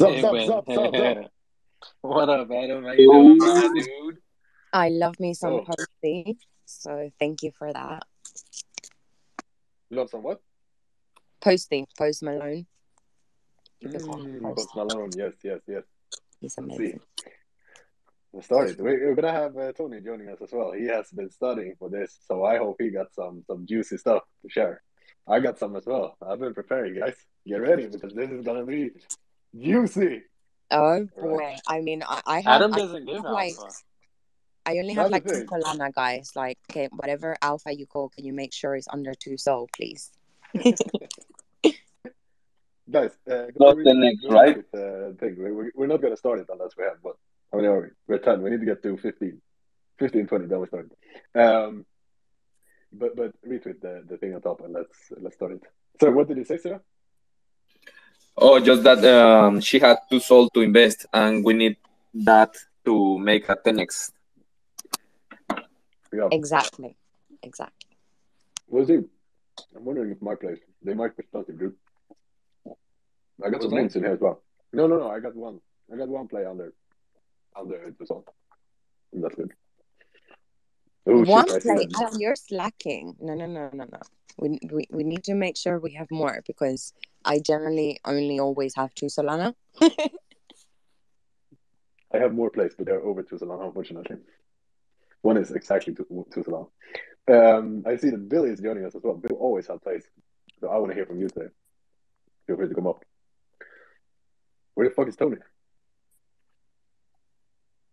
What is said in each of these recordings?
Sup. What up, Adam? How you doing, my dude? I love me some Posty, so thank you for that. Love some what? Posty, Post Malone. Post Malone, yes. He's amazing. Let's start it. We're gonna have Tony joining us as well. He has been studying for this, so I hope he got some juicy stuff to share. I got some as well. I've been preparing, guys. Get ready because this is gonna be juicy. Oh boy! Right. I mean, I have. Adam doesn't give alpha. I only have like 2 Solana, guys. Like, okay, whatever alpha you call, can you make sure it's under 2 Sol, please? Guys, not the next, right? We're not gonna start it unless we have what? How many are we? We're 10. We need to get to 15, 20. Then we start. But retweet the thing on top and let's start it. So what did you say, Sarah? Oh, just that she had 2 Sol to invest, and we need that to make a 10x. Yeah. Exactly. We'll see. I'm wondering if my place. They might be expensive, dude. I got some links in here as well. No. I got one play under 2 That's good. Oh, one play. You're slacking. No. We need to make sure we have more because I generally only always have 2 Solana. I have more plays, but they're over 2 Solana, unfortunately. One is exactly 2 Solana. I see that Billy is joining us as well. Bill always has plays, so I want to hear from you today. Feel free to come up. Where the fuck is Tony?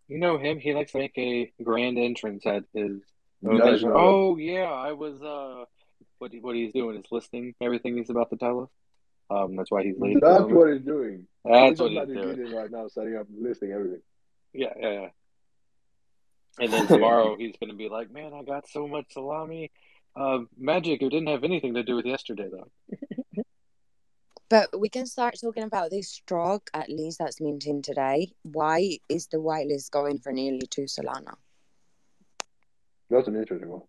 You know him. He likes to make a grand entrance at his. Oh yeah, I was. What he's doing is listing everything he's about to tell us. That's why he's late. That's what he's doing. That's what he's doing right now, setting up, listing everything. Yeah. And then tomorrow he's going to be like, "Man, I got so much salami, magic. It didn't have anything to do with yesterday, though." But we can start talking about this stroke, at least that's minting today. Why is the whitelist going for nearly 2 Solana? That's an interesting one.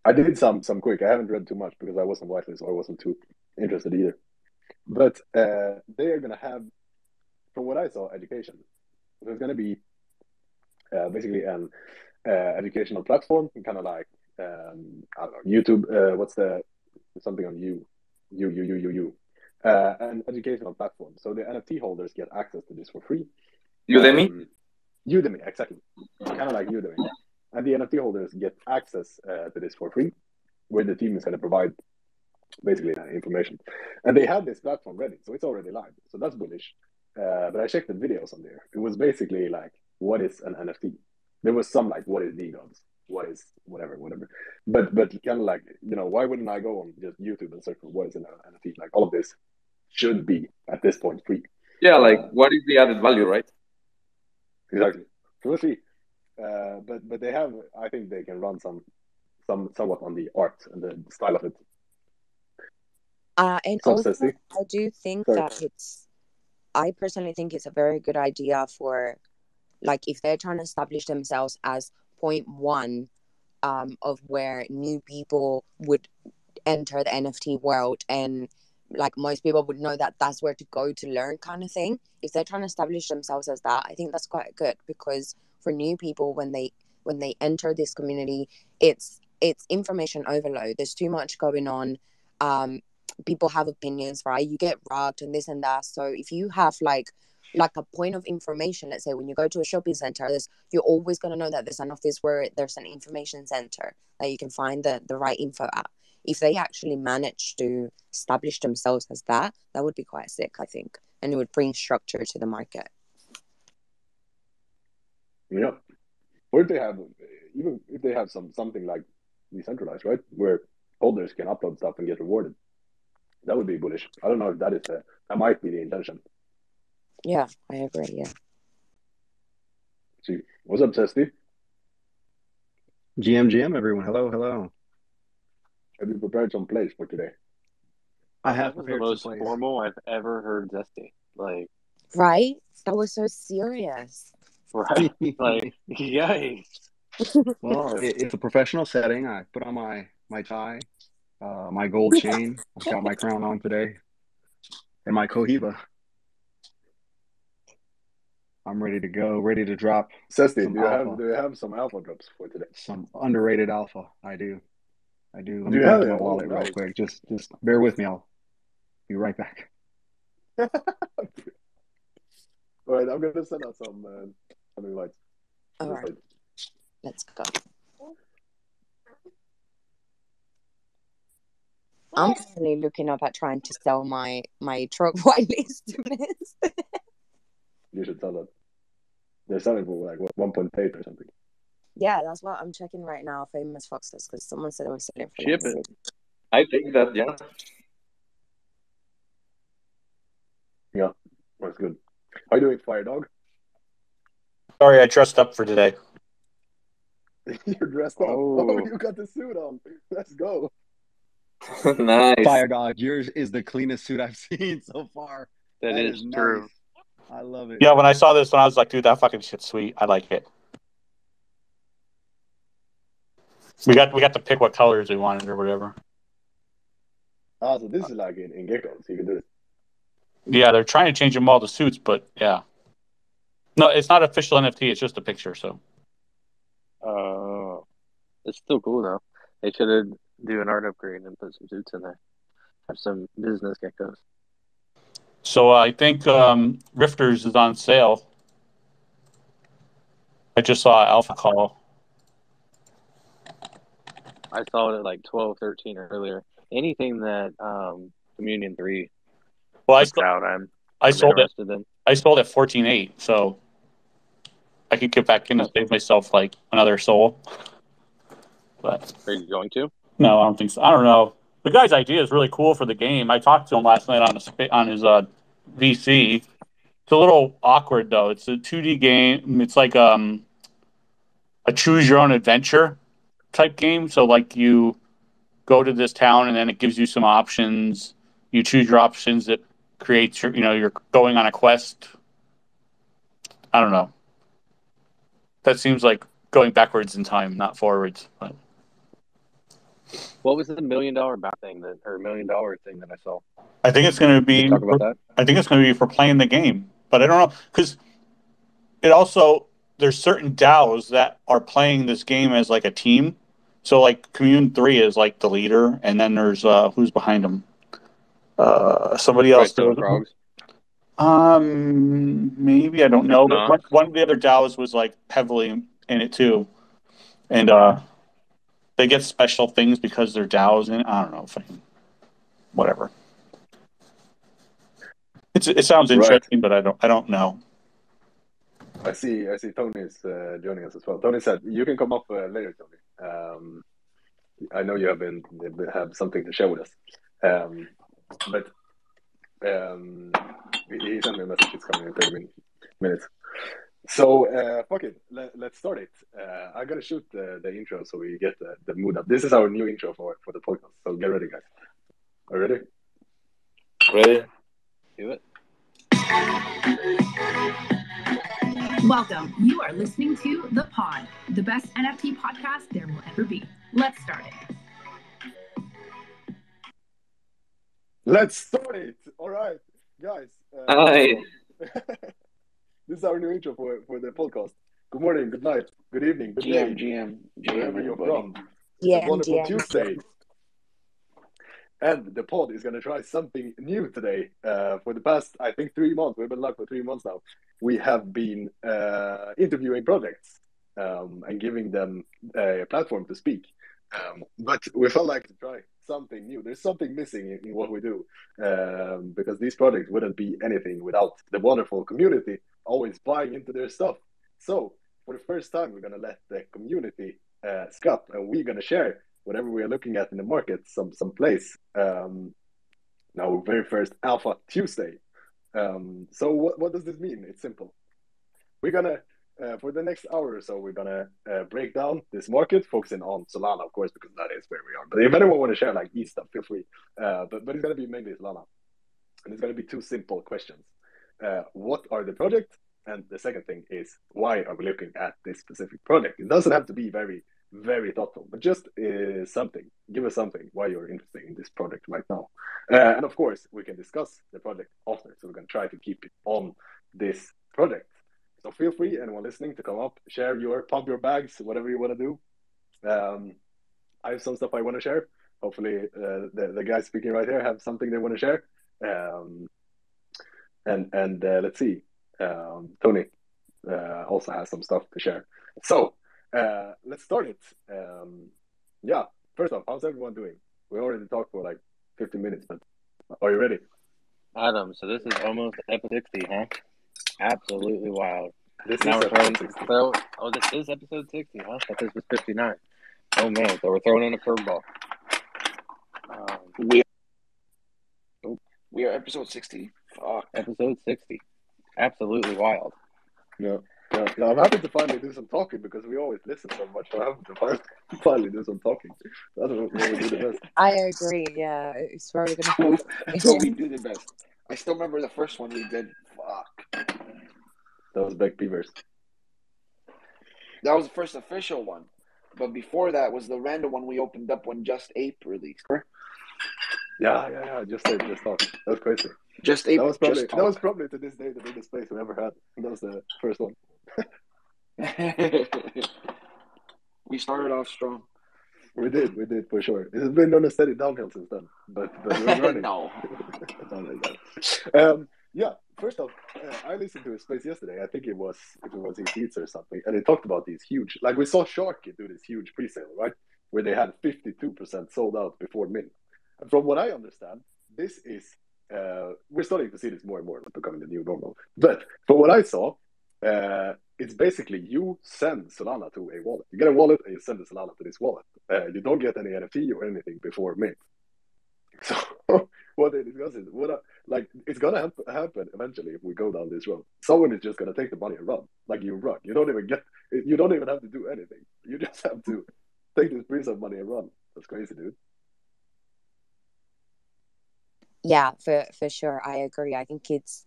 I did some quick. I haven't read too much because I wasn't whitelist or I wasn't too interested either. But they are going to have, from what I saw, education. There's going to be basically an educational platform, kind of like, I don't know, YouTube. What's something on you? An educational platform. So the NFT holders get access to this for free. Udemy? Udemy, exactly. Kind of like Udemy. And the NFT holders get access to this for free, where the team is going to provide basically information. And they have this platform ready, so it's already live. So that's bullish. But I checked the videos on there. It was basically like, what is an NFT? There was some like, what is DeGods? What is whatever. But kind of like, why wouldn't I go on just YouTube and search for what is an NFT? Like all of this should be at this point free. Yeah, like what is the added value, right? Exactly. So we'll see. But they have, I think they can run somewhat on the art and the style of it. And also, I do think that I personally think it's a very good idea for, like, if they're trying to establish themselves as point 1 of where new people would enter the NFT world, and like most people would know that that's where to go to learn, kind of thing. If they're trying to establish themselves as that, I think that's quite good, because for new people, when they enter this community, it's information overload. There's too much going on. People have opinions, right? You get rugged and this and that. So if you have like a point of information, let's say when you go to a shopping center, you're always going to know that there's an office where there's an information center that you can find the right info at. If they actually manage to establish themselves as that would be quite sick, I think. And it would bring structure to the market. Yeah. Or if they have something like decentralized, right? Where holders can upload stuff and get rewarded. That would be bullish. I don't know if that might be the intention. Yeah, I agree, yeah. See, what's up, Testy? GM, everyone. Hello. Have you prepared some plays for today? I have prepared the most formal I've ever heard Zesty. Like, right? That was so serious. Right? Like, yikes. Well, it's a professional setting. I put on my tie, my gold chain. I've got my crown on today, and my Cohiba. I'm ready to go, ready to drop Sesti, some do alpha. you have some alpha drops for today? Some underrated alpha. I do. Let Do me you go have into my it? wallet Oh, real nice. quick. Just bear with me. I'll be right back. All right, I'm gonna send out some invites. All right, let's go. I'm currently looking up at trying to sell my truck whitelist students. You should sell that. They're selling for like 1.8 or something. Yeah, that's what I'm checking right now. Famous Foxes, because someone said it was selling for Ship less. it. I think that, yeah. Yeah, that's good. How you doing, Fire Dog? Sorry, I dressed up for today. You're dressed up. Oh, you got the suit on. Let's go. Nice. Fire Dog, yours is the cleanest suit I've seen so far. That is true. Nice. I love it. Yeah, when I saw this one, I was like, dude, that fucking shit's sweet. I like it. We got to pick what colors we wanted or whatever. Ah, so this is like in Gecko, so you can do it. Yeah, they're trying to change them all to suits, but yeah. No, it's not official NFT. It's just a picture. So It's still cool though. They should do an art upgrade and put some suits in there. Have some business geckos. So I think Rifters is on sale. I just saw Alpha Call. I saw it at like 12, 13 earlier. Anything that Communion 3 Well, puts out, I'm sold it. interested in. I sold at 14.8, so I could get back in and save myself like another soul. But Are you going to? no, I don't think so. I don't know. The guy's idea is really cool for the game. I talked to him last night on his VC. It's a little awkward though. It's a 2D game. It's like a choose your own adventure type game. So like you go to this town and then it gives you some options. You choose your options. That creates your, you're going on a quest. I don't know. That seems like going backwards in time, not forwards. But What was the $1 million thing $1 million thing that I saw? I think it's going to be. Talk about that. I think it's going to be for playing the game, but I don't know because it also there's certain DAOs that are playing this game as like a team. So like Commune 3 is like the leader, and then there's who's behind him? Somebody else. Redstone Frogs. Maybe I don't know. Nah. But one of the other DAOs was like heavily in it too, and they get special things because they're DAOs, and I don't know. Whatever. It sounds interesting, but I don't know. I see Tony's joining us as well. Tony said you can come up later, Tony. I know you have something to share with us. But he sent me a message. It's coming in 30 minutes. So fuck it. Let's start it. I gotta shoot the intro so we get the mood up. This is our new intro for the podcast. So get ready, guys. Are you ready? Ready? Do it. Welcome. You are listening to The Pod, the best NFT podcast there will ever be. Let's start it. Let's start it. All right, guys. Hi. This is our new intro for the podcast. Good morning, good night, good evening, good day. GM, wherever you're from. GM, It's a wonderful GM. Tuesday. And the pod is going to try something new today. For the past, I think, 3 months, we've been live for 3 months now. We have been interviewing projects and giving them a platform to speak. But we felt like to try something new. There's something missing in what we do because these projects wouldn't be anything without the wonderful community always buying into their stuff. So for the first time, we're going to let the community speak up, and we're going to share whatever we are looking at in the market, some place. Now, very first Alpha Tuesday. So what does this mean? It's simple. We're gonna for the next hour or so, we're gonna break down this market, focusing on Solana, of course, because that is where we are. But if anyone want to share like stuff, feel free. But it's gonna be mainly Solana, and it's gonna be 2 simple questions. What are the projects? And the second thing is, why are we looking at this specific project? It doesn't have to be very, very thoughtful, but just something. Give us something why you're interested in this project right now. And of course, we can discuss the project after. So we're going to try to keep it on this project. It's feel free, anyone listening, to come up, pump your bags, whatever you want to do. I have some stuff I want to share. Hopefully, the guys speaking right here have something they want to share. And let's see. Tony also has some stuff to share. So let's start it. Yeah. First off, how's everyone doing? We already talked for like 15 minutes, but are you ready? Adam, so this is almost episode 60, huh? Absolutely wild. This Now is we're throwing, episode 60. this is episode 60, huh? But this was 59. Oh man, so we're throwing in a curveball. We are episode 60. Fuck. Episode 60. Absolutely wild. Yeah. I'm happy to finally do some talking because we always listen so much. So I'm happy to finally do some talking. That's what we do the best. I agree. Yeah, it's where we're gonna. So we do the best. I still remember the first one we did. Fuck. That was Beck Beavers. That was the first official one. But before that was the random one we opened up when Just Ape released, correct? Yeah. Just talk. That was crazy. Just Ape. That was probably to this day the biggest space we ever had. That was the first one. We started off strong. We did for sure. It has been on a steady downhill since then, but we're running. No. Not like that. Yeah. First off, I listened to a space yesterday. I think it was Eats or something, and they talked about these huge. Like we saw Sharky do this huge pre-sale, right, where they had 52% sold out before mint. And from what I understand, this is we're starting to see this more and more, becoming the new normal. But from what I saw, it's basically you send Solana to a wallet. You get a wallet and you send the Solana to this wallet. You don't get any NFT or anything before mint. So what they discuss is it's gonna happen eventually if we go down this road. Someone is just gonna take the money and run. Like you run. You don't even have to do anything. You just have to take this pre-sale money and run. That's crazy, dude. Yeah, for sure, I agree. I think it's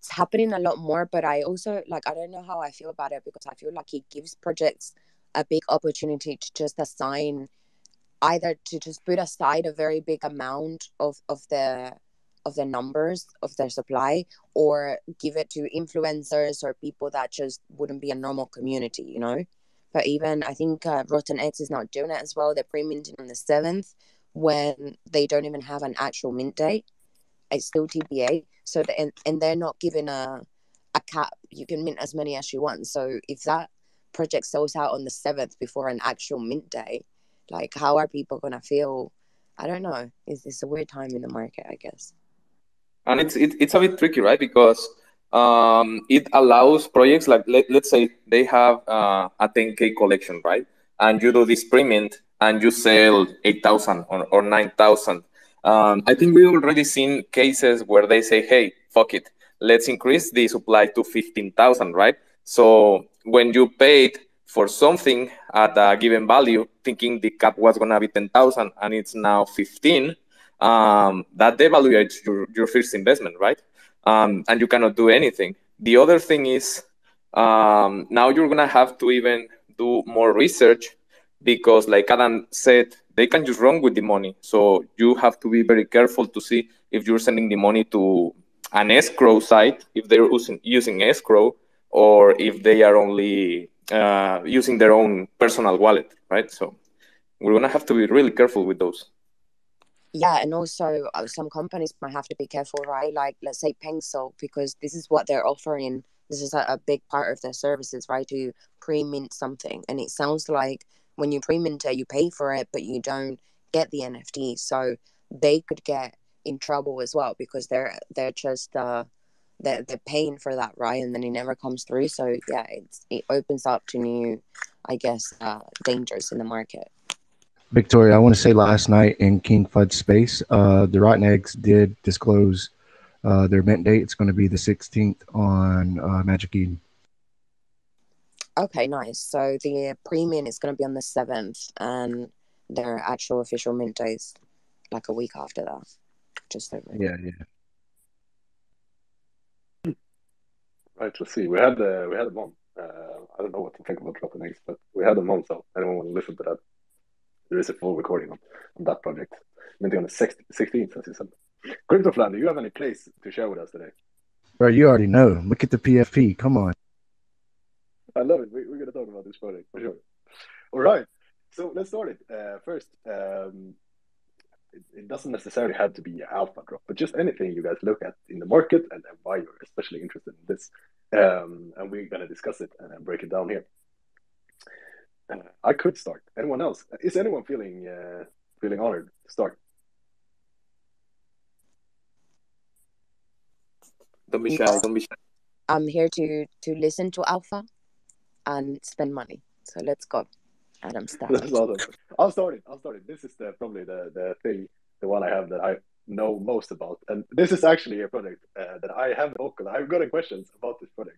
happening a lot more, but I also I don't know how I feel about it because I feel like it gives projects a big opportunity to just assign, either to just put aside a very big amount of the numbers of their supply, or give it to influencers or people that just wouldn't be a normal community, you know. But even I think Rotten X is not doing it as well. They're pre-minting on the 7th when they don't even have an actual mint date. It's still TBA. So and they're not given a cap. You can mint as many as you want. So if that project sells out on the 7th before an actual mint day, like how are people gonna feel? I don't know. It's a weird time in the market, I guess. And it's a bit tricky, right? Because it allows projects like let's say they have a 10K collection, right? And you do this pre-mint and you sell 8,000 or 9,000. I think we've already seen cases where they say, hey, fuck it, let's increase the supply to 15,000, right? So when you paid for something at a given value, thinking the cap was going to be 10,000 and it's now 15, that devaluates your first investment, right? And you cannot do anything. The other thing is now you're going to have to even do more research because, like Adam said, they can just run with the money. So you have to be very careful to see if you're sending the money to an escrow site, if they're using escrow, or if they are only using their own personal wallet, right? So we're going to have to be really careful with those. Yeah, and also some companies might have to be careful, right? Like, let's say Pencil, because this is what they're offering. This is a big part of their services, right? To pre-mint something. And it sounds like when you pre-mint it, you pay for it, but you don't get the NFT. So they could get in trouble as well because they're just they're paying for that, right? And then it never comes through. So yeah, it opens up to new, I guess, dangers in the market. Victoria, I want to say last night in King Fud's space, the Rotten Eggs did disclose their mint date. It's going to be the 16th on Magic Eden. Okay, nice. So the pre-mint is going to be on the 7th, and their actual official mint day is like a week after that. Just over. Yeah. Right, let's see. We had them on. I don't know what to think about Rotten Eggs, but we had them on, so anyone want to listen to that? There is a full recording on that project. Maybe on the 16th, as you said. CryptoFlan, do you have any plays to share with us today? Bro, you already know. Look at the PFP. Come on. I love it. We're going to talk about this project for sure. All right. So let's start it. First, it doesn't necessarily have to be an alpha drop, but just anything you guys look at in the market and why you're especially interested in this. And we're going to discuss it and break it down here. I could start. Anyone else? Is anyone feeling honored to start? Don't be shy. Don't be shy. I'm here to listen to alpha and spend money. So let's go. Adam, start. That's awesome. I'll start it. This is probably the one I have that I know most about. And this is actually a project that I haven't vocal. I've gotten questions about this project,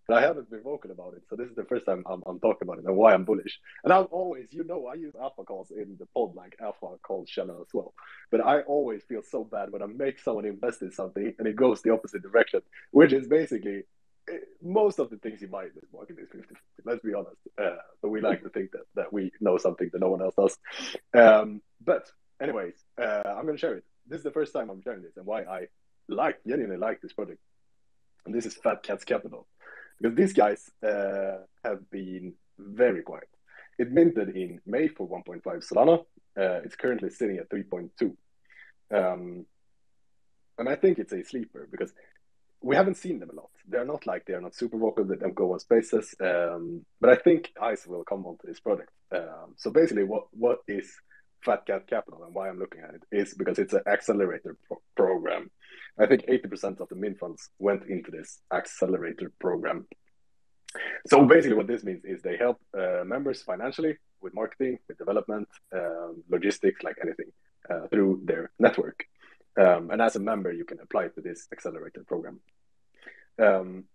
but I haven't been vocal about it. So this is the first time I'm talking about it and why I'm bullish. And I've always, I use alpha calls in the pod, like alpha call channel as well. But I always feel so bad when I make someone invest in something and it goes the opposite direction, which is basically most of the things you buy in this market is 50-50, let's be honest. But we like to think that we know something that no one else does. But anyways, I'm going to share it. This is the first time I'm sharing this and why I genuinely like this project. And this is FatCats Capital. Because these guys have been very quiet. It minted in May for 1.5 Solana. It's currently sitting at 3.2. And I think it's a sleeper because we haven't seen them a lot. They're not super vocal. They don't go on spaces. But I think eyes will come onto this project. So basically, what is FatCats Capital and why I'm looking at it is because it's an accelerator program. I think 80% of the mint funds went into this accelerator program. So basically, what this means is they help members financially with marketing, with development, logistics, like anything through their network. And as a member, you can apply to this accelerator program. And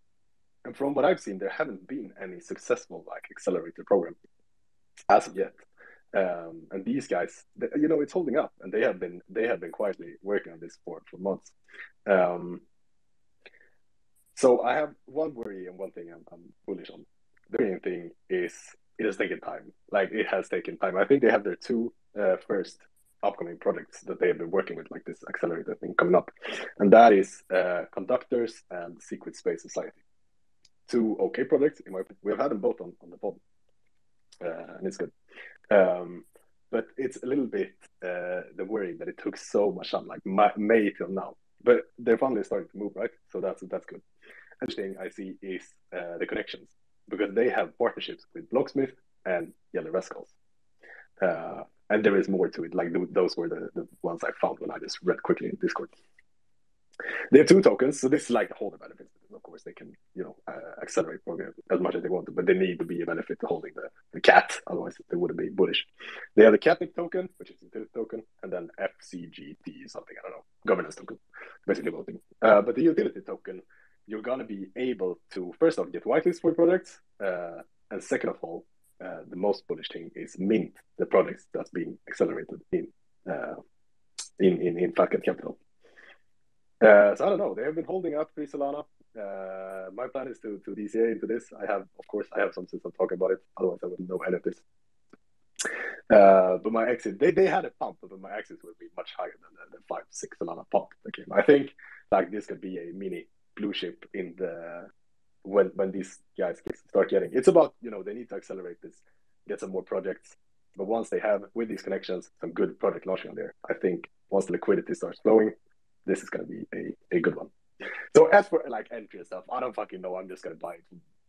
from what I've seen, there haven't been any successful accelerator program as of yet. And these guys, it's holding up, and they have been quietly working on this for months. So I have one worry and one thing I'm bullish on. The main thing is it has taken time. It has taken time. I think they have their two first upcoming projects that they have been working with, like this accelerator thing coming up, and that is Conductors and Secret Space Society. Two okay projects in my opinion. We've had them both on the pod, and it's good. But it's a little bit the worry that it took so much time, like May till now. But they're finally starting to move, right? So that's good. And the thing I see is the connections, because they have partnerships with Blocksmith and Yellow Rascals. And there is more to it. Those were the ones I found when I just read quickly in Discord. They have two tokens, so this is like the holder benefits. Of course, they can accelerate program as much as they want to, but they need to be a benefit to holding the cat. Otherwise, they wouldn't be bullish. They have the Catnic token, which is a utility token, and then FCGT something, I don't know, governance token, basically voting. But the utility token, you're gonna be able to first off get whitelist for products, and second of all, the most bullish thing is mint the products that's being accelerated in FatCats Capital. So I don't know. They have been holding up free Solana. My plan is to DCA into this. I have some since I'm talking about it. Otherwise, I wouldn't know any of this. But my exit, they had a pump, but my exits would be much higher than the 5-6 Solana pump that came. I think this could be a mini blue chip in the when these guys start getting. It's about they need to accelerate this, get some more projects. But once they have with these connections some good product launching on there, I think once the liquidity starts flowing, this is going to be a good one. So as for entry and stuff, I don't fucking know. I'm just going to buy it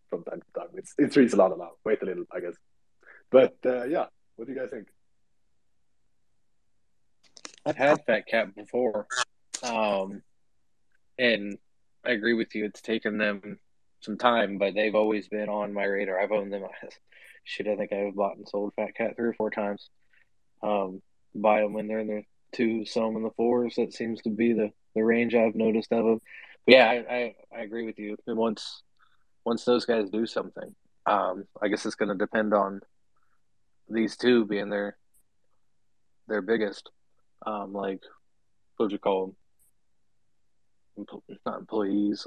from time to time. It's free Solana now. Wait a little, I guess. But yeah, what do you guys think? I've had FatCat before, and I agree with you. It's taken them some time, but they've always been on my radar. I've owned them. I think I've bought and sold FatCat 3 or 4 times. Buy them when they're in their 2s, sell them in the 4s. That seems to be the range I've noticed of them. But yeah, I agree with you. And once those guys do something, I guess it's going to depend on these two being their biggest, what would you call them? Not employees,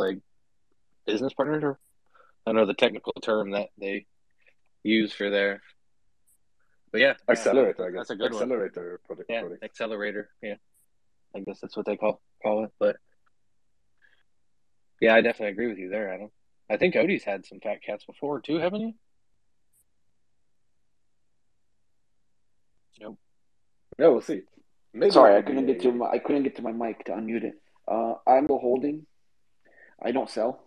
business partners. Or I know the technical term that they use for their. But yeah, accelerator. I guess that's a good accelerator one. Product. Yeah, product. Accelerator. Yeah, I guess that's what they call it. But Yeah, I definitely agree with you there, Adam. I think Odie's had some fat cats before too, haven't you? Nope. Yeah, we'll see. Maybe Sorry, I couldn't get to my mic to unmute it. I'm still holding. I don't sell.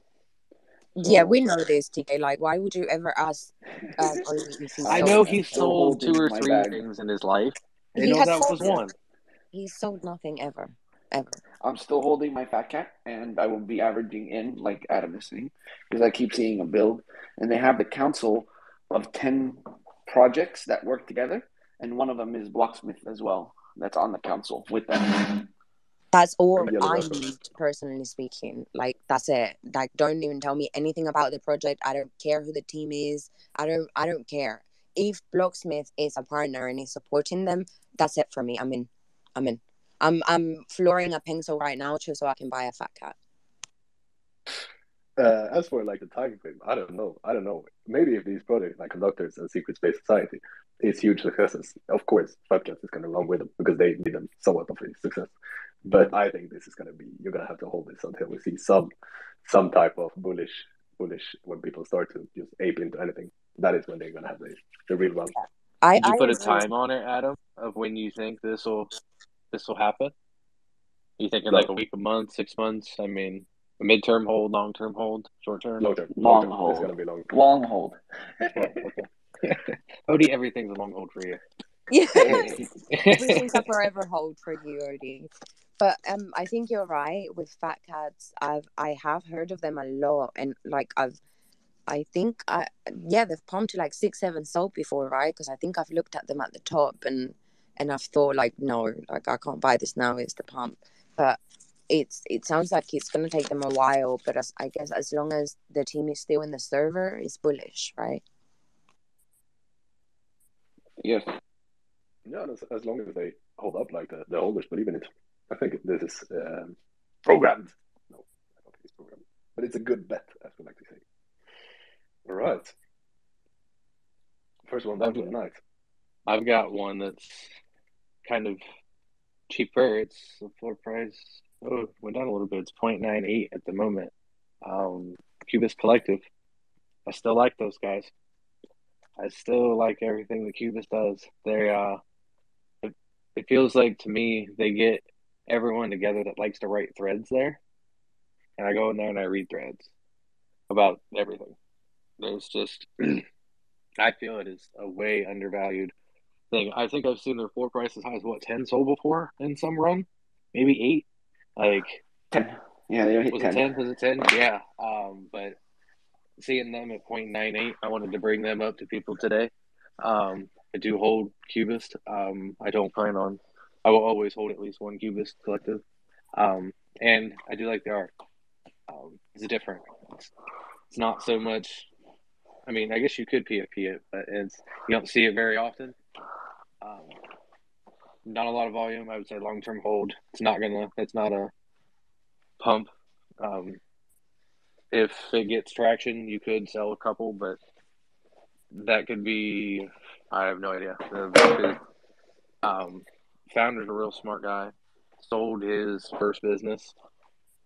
Yeah, we know this, TK. Like, why would you ever ask Odie if he I sold? know he still sold 2 or holding my 3 bag. things in his life. I He know has that sold was one. He sold nothing ever. I'm still holding my fat cat, and I will be averaging in, like Adam is saying, because I keep seeing a build. And they have the council of 10 projects that work together, and one of them is Blocksmith as well. That's on the council with them. That's all Yellow I Record. need, personally speaking. Like, that's it. Like, don't even tell me anything about the project. I don't care who the team is. I don't care. If Blocksmith is a partner and is supporting them, that's it for me. I'm in. I'm flooring a pencil right now just so I can buy a fat cat. As for like the time frame, I don't know. Maybe if these projects like Conductors and Secret Space Society is huge successes, of course, FatCats is going to run with them because they need them somewhat of a success. But I think this is going to be, you're going to have to hold this until we see some type of bullish when people start to just ape into anything. That is when they're going to have the real run. Did you put a time on it, Adam, of when you think this will happen? You thinking like a week, a month, 6 months? I mean, a midterm hold, long-term hold, short-term? Long hold. It's going to be long. Long hold. Okay. Odie, everything's a long hold for you. Yeah. Everything's a forever hold for you, Odie. But I think you're right with fat cats. I have heard of them a lot, and like I think they've pumped to like 6, 7 sold before, right? Because I think I've looked at them at the top and I've thought like, no, like I can't buy this now. It's the pump, but it sounds like it's gonna take them a while. But I guess as long as the team is still in the server, it's bullish, right? Yes. Yeah, as long as they hold up like the holders believe in it. I think this is programmed. No, I don't think it's programmed. But it's a good bet, as we like to say. All right. First one down for the night. I've got one that's kind of cheaper. It's the floor price. Oh, it went down a little bit. It's 0.98 at the moment. Cubist Collective. I still like those guys. I still like everything that Cubist does. It feels like to me they get everyone together that likes to write threads there, and I go in there and I read threads about everything. There's just I feel it is a way undervalued thing. I think I've seen their floor price as high as 10 sold before in some run, maybe 8, like 10. Yeah, they hit 10. Was it 10? Yeah. But seeing them at 0.98, I wanted to bring them up to people today. I do hold Cubist. I don't plan on. I will always hold at least one Cubist Collective. And I do like the art. It's different. It's not so much. I mean, I guess you could PFP it, but you don't see it very often. Not a lot of volume. I would say long-term hold. It's not a pump. If it gets traction, you could sell a couple, but that could be. I have no idea. The founder's a real smart guy. Sold his first business,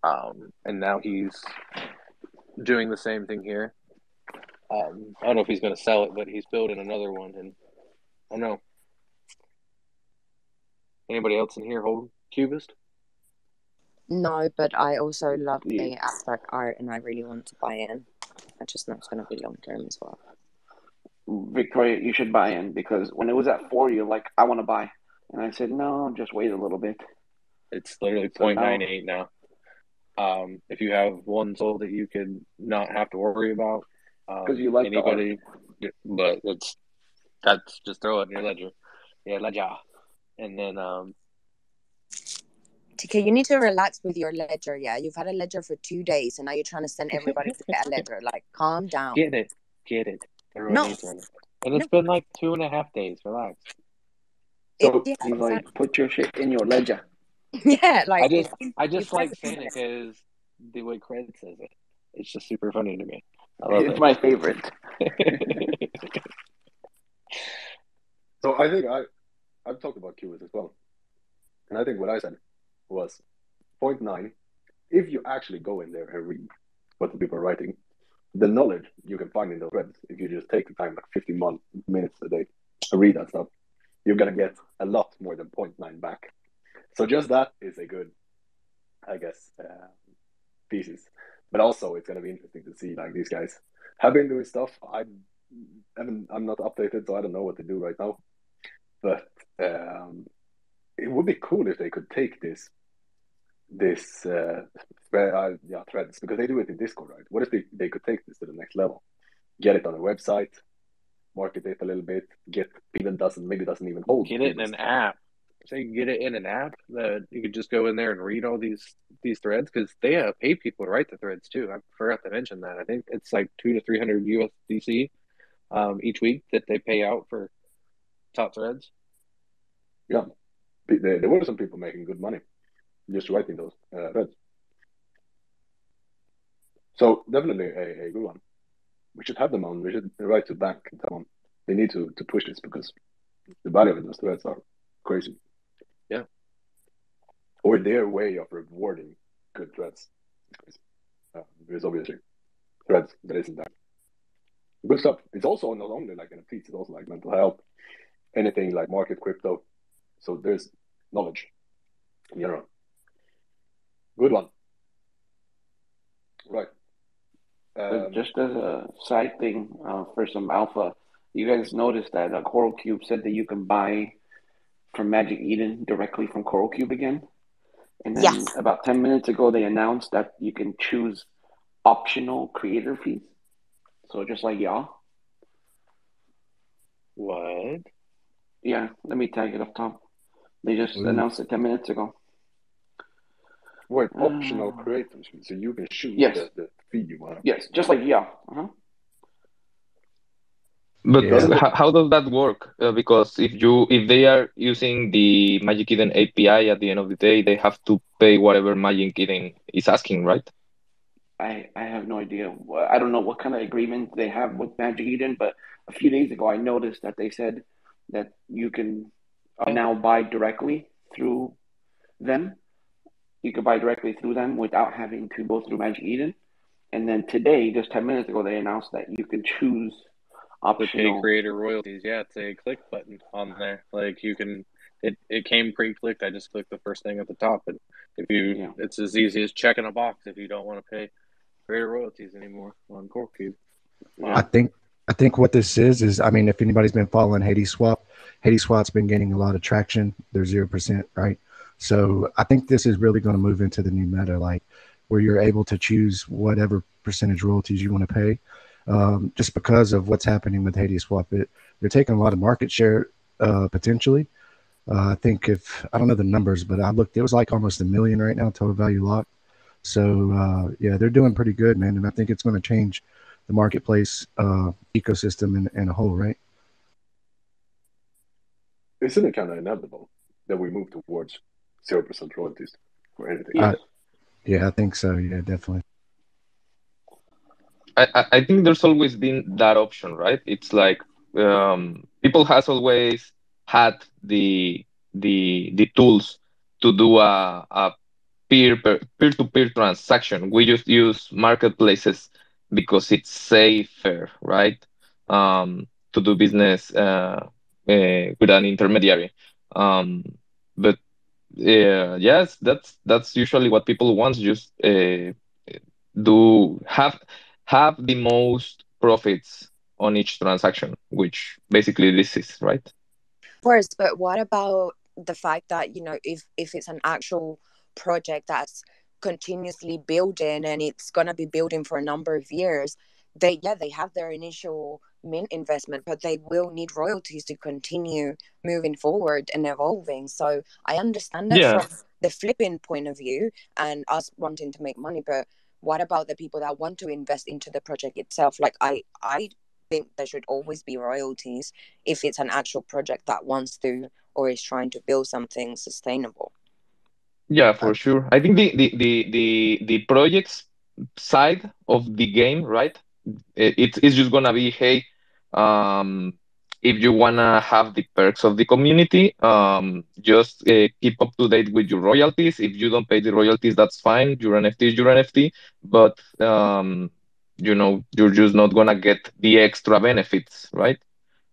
and now he's doing the same thing here. I don't know if he's going to sell it, but he's building another one, and I don't know. Anybody else in here hold Cubist? No, but I also love the abstract art, and I really want to buy in. I just know it's going to be long term as well. Victoria, you should buy in because when it was at 4, you're like, I want to buy. And I said, no, just wait a little bit. It's literally 0.98 now. If you have one sold that you could not have to worry about, because you like anybody, but that's just throw it in your ledger. Yeah, ledger. And then TK, you need to relax with your ledger. Yeah, you've had a ledger for 2 days, and now you're trying to send everybody to get a ledger. Like, calm down. Get it. Everyone needs one. And it's been like 2.5 days. Relax. So he's like, put your shit in your ledger. Yeah, like I just like saying it because the way Cred says it, it's just super funny to me. I love it's my favorite. So I think I've talked about Cubist as well, and I think what I said was 0.9 if you actually go in there and read what the people are writing, the knowledge you can find in those threads, if you just take the time, like 15 minutes a day, to read that stuff, you're gonna get a lot more than 0.9 back. So just that is a good, I guess, thesis. But also, it's gonna be interesting to see, like, these guys have been doing stuff. I'm not updated, so I don't know what they do right now. But it would be cool if they could take this threads, because they do it in Discord, right? What if they could take this to the next level, get it on a website, market it a little bit, get people maybe doesn't even hold. Get it in an app. So you can get it in an app that you could just go in there and read all these threads, because they pay people to write the threads too. I forgot to mention that. I think it's like 200 to 300 USDC each week that they pay out for top threads. Yeah, there were some people making good money just writing those threads. So definitely a good one. We should have them on. We should write to bank and tell them they need to push this, because the value of those threads are crazy. Yeah. Or their way of rewarding good threads. Because obviously threads that isn't that. Good stuff. It's also not only like NFTs, it's also like mental health, anything like market crypto. So there's knowledge in general. Good one. Right. Just as a side thing for some alpha, you guys noticed that Coral Cube said that you can buy from Magic Eden directly from Coral Cube again. And then about 10 minutes ago, they announced that you can choose optional creator fees. So just like y'all. What? Yeah, let me tag it up top. They just announced it 10 minutes ago. Wait, optional creators fee, so you can choose the fee you want. Yes, just like yeah. Uh-huh. But how does that work? Because if they are using the Magic Eden API, at the end of the day, they have to pay whatever Magic Eden is asking, right? I have no idea. I don't know what kind of agreement they have with Magic Eden, but a few days ago I noticed that they said that you can now buy directly through them. You can buy directly through them without having to go through Magic Eden. And then today, just 10 minutes ago, they announced that you can choose optional. To pay creator royalties. Yeah, it's a click button on there. Like you can, it came pre-clicked. I just clicked the first thing at the top. And if you, it's as easy as checking a box if you don't want to pay creator royalties anymore on Coral Cube. Yeah. I think what this is, I mean, if anybody's been following Hades Swap's been gaining a lot of traction. They're 0%, right? So I think this is really going to move into the new meta, like where you're able to choose whatever percentage royalties you want to pay. Just because of what's happening with Hades Swap, they're taking a lot of market share potentially. I think I don't know the numbers, but I looked, it was like almost $1 million right now, total value locked. So yeah, they're doing pretty good, man. And I think it's going to change the marketplace ecosystem in a whole, right? Isn't it kind of inevitable that we move towards 0% royalties for anything? Yeah, I think so. Yeah, definitely. I think there's always been that option, right? It's like people has always had the tools to do a peer-to-peer transaction. We just use marketplaces because it's safer, right? To do business with an intermediary. But yes, that's usually what people want. Just do have the most profits on each transaction, which basically this is, right? Of course, but what about the fact that, you know, if it's an actual project that's continuously building and it's going to be building for a number of years, they have their initial mint investment, but they will need royalties to continue moving forward and evolving. So I understand it from the flipping point of view and us wanting to make money, but what about the people that want to invest into the project itself? Like I think there should always be royalties if it's an actual project that wants to or is trying to build something sustainable. Yeah, for sure. I think the projects side of the game, right? It's just gonna be, hey, if you wanna have the perks of the community, just keep up to date with your royalties. If you don't pay the royalties, that's fine. Your NFT is your NFT, but you're just not gonna get the extra benefits, right?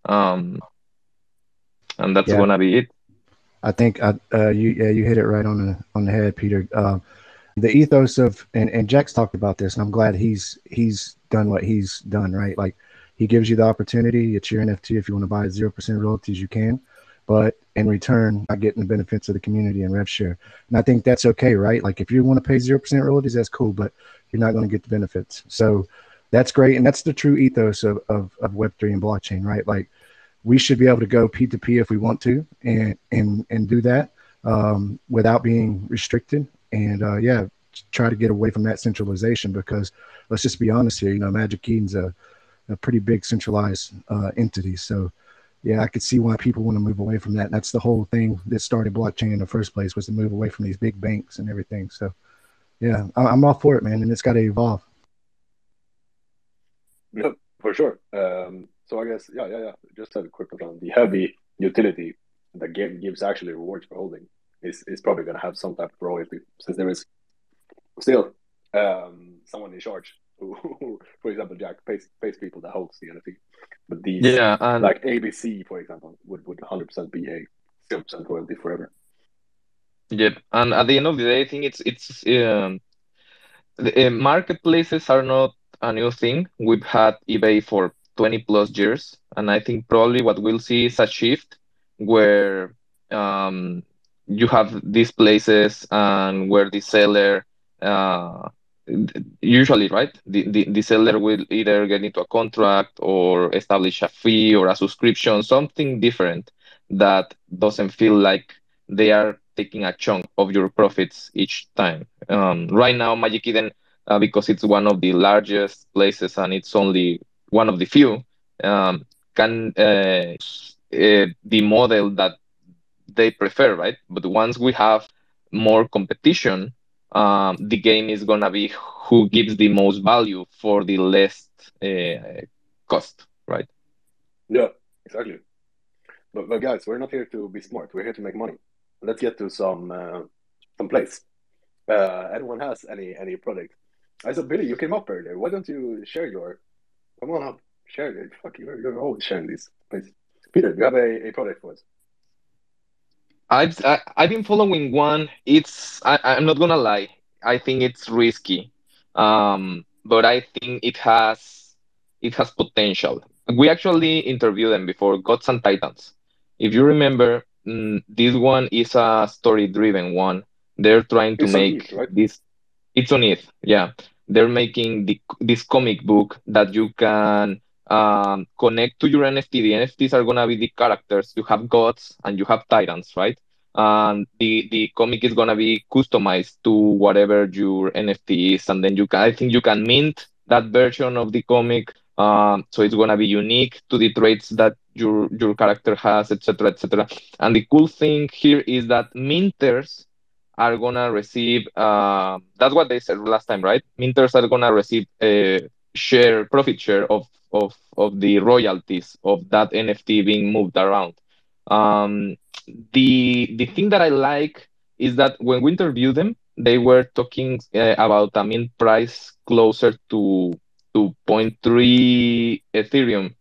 Um, and that's Yeah, gonna be it. I think you hit it right on the head, Peter. The ethos of and Jack's talked about this, and I'm glad he's done what he's done. Right, like he gives you the opportunity. It's your NFT. If you want to buy 0% royalties, you can, but in return, not getting the benefits of the community and rev share. And I think that's okay, right? Like if you want to pay 0% royalties, that's cool, but you're not going to get the benefits. So that's great, and that's the true ethos of Web3 and blockchain, right? Like we should be able to go P2P if we want to, and do that without being restricted. And yeah, try to get away from that centralization, because let's just be honest here. Magic Eden's a pretty big centralized entity. So yeah, I could see why people want to move away from that. And that's the whole thing that started blockchain in the first place, was to move away from these big banks and everything. So yeah, I'm all for it, man, and it's got to evolve. Yeah, for sure. So I guess, yeah. Just a quick on the heavy utility that game gives actually rewards for holding is probably going to have some type of royalty, since there is still someone in charge who, for example, Jack pays people that holds the NFT. But these, Yeah, and like ABC, for example, would 100% be a 0% royalty forever. yep. And at the end of the day, I think it's marketplaces are not a new thing. We've had eBay for 20 plus years, and I think probably what we'll see is a shift where um, you have these places and where the seller, uh, usually, right, the seller will either get into a contract or establish a fee or a subscription, something different that doesn't feel like they are taking a chunk of your profits each time. Right now, Magic Eden, because it's one of the largest places and it's only one of the few, can the model that they prefer, right? But once we have more competition, the game is gonna be who gives the most value for the least cost, right? Yeah, exactly. But guys, we're not here to be smart. We're here to make money. Let's get to some plays. Anyone has any product? I said, Billy, you came up earlier. Why don't you share your? Come on up, share it. Fuck, you're always sharing these. Please, Peter, you have a product for us? I've been following one. I'm not gonna lie. I think it's risky, but I think it has potential. We actually interviewed them before, Gods and Titans. If you remember, this one is a story-driven one. They're trying to It's on ETH, make right? this. It's on it, yeah. They're making this comic book that you can connect to your NFT. The NFTs are gonna be the characters. You have gods and you have titans, right? And the comic is gonna be customized to whatever your NFT is, and then I think you can mint that version of the comic. So it's gonna be unique to the traits that your character has, etc., etc. And the cool thing here is that minters are gonna receive. That's what they said last time, right? Minters are gonna receive a profit share of the royalties of that NFT being moved around. Um, the thing that I like is that when we interviewed them, they were talking about a mint price closer to zero point 0.3 Ethereum,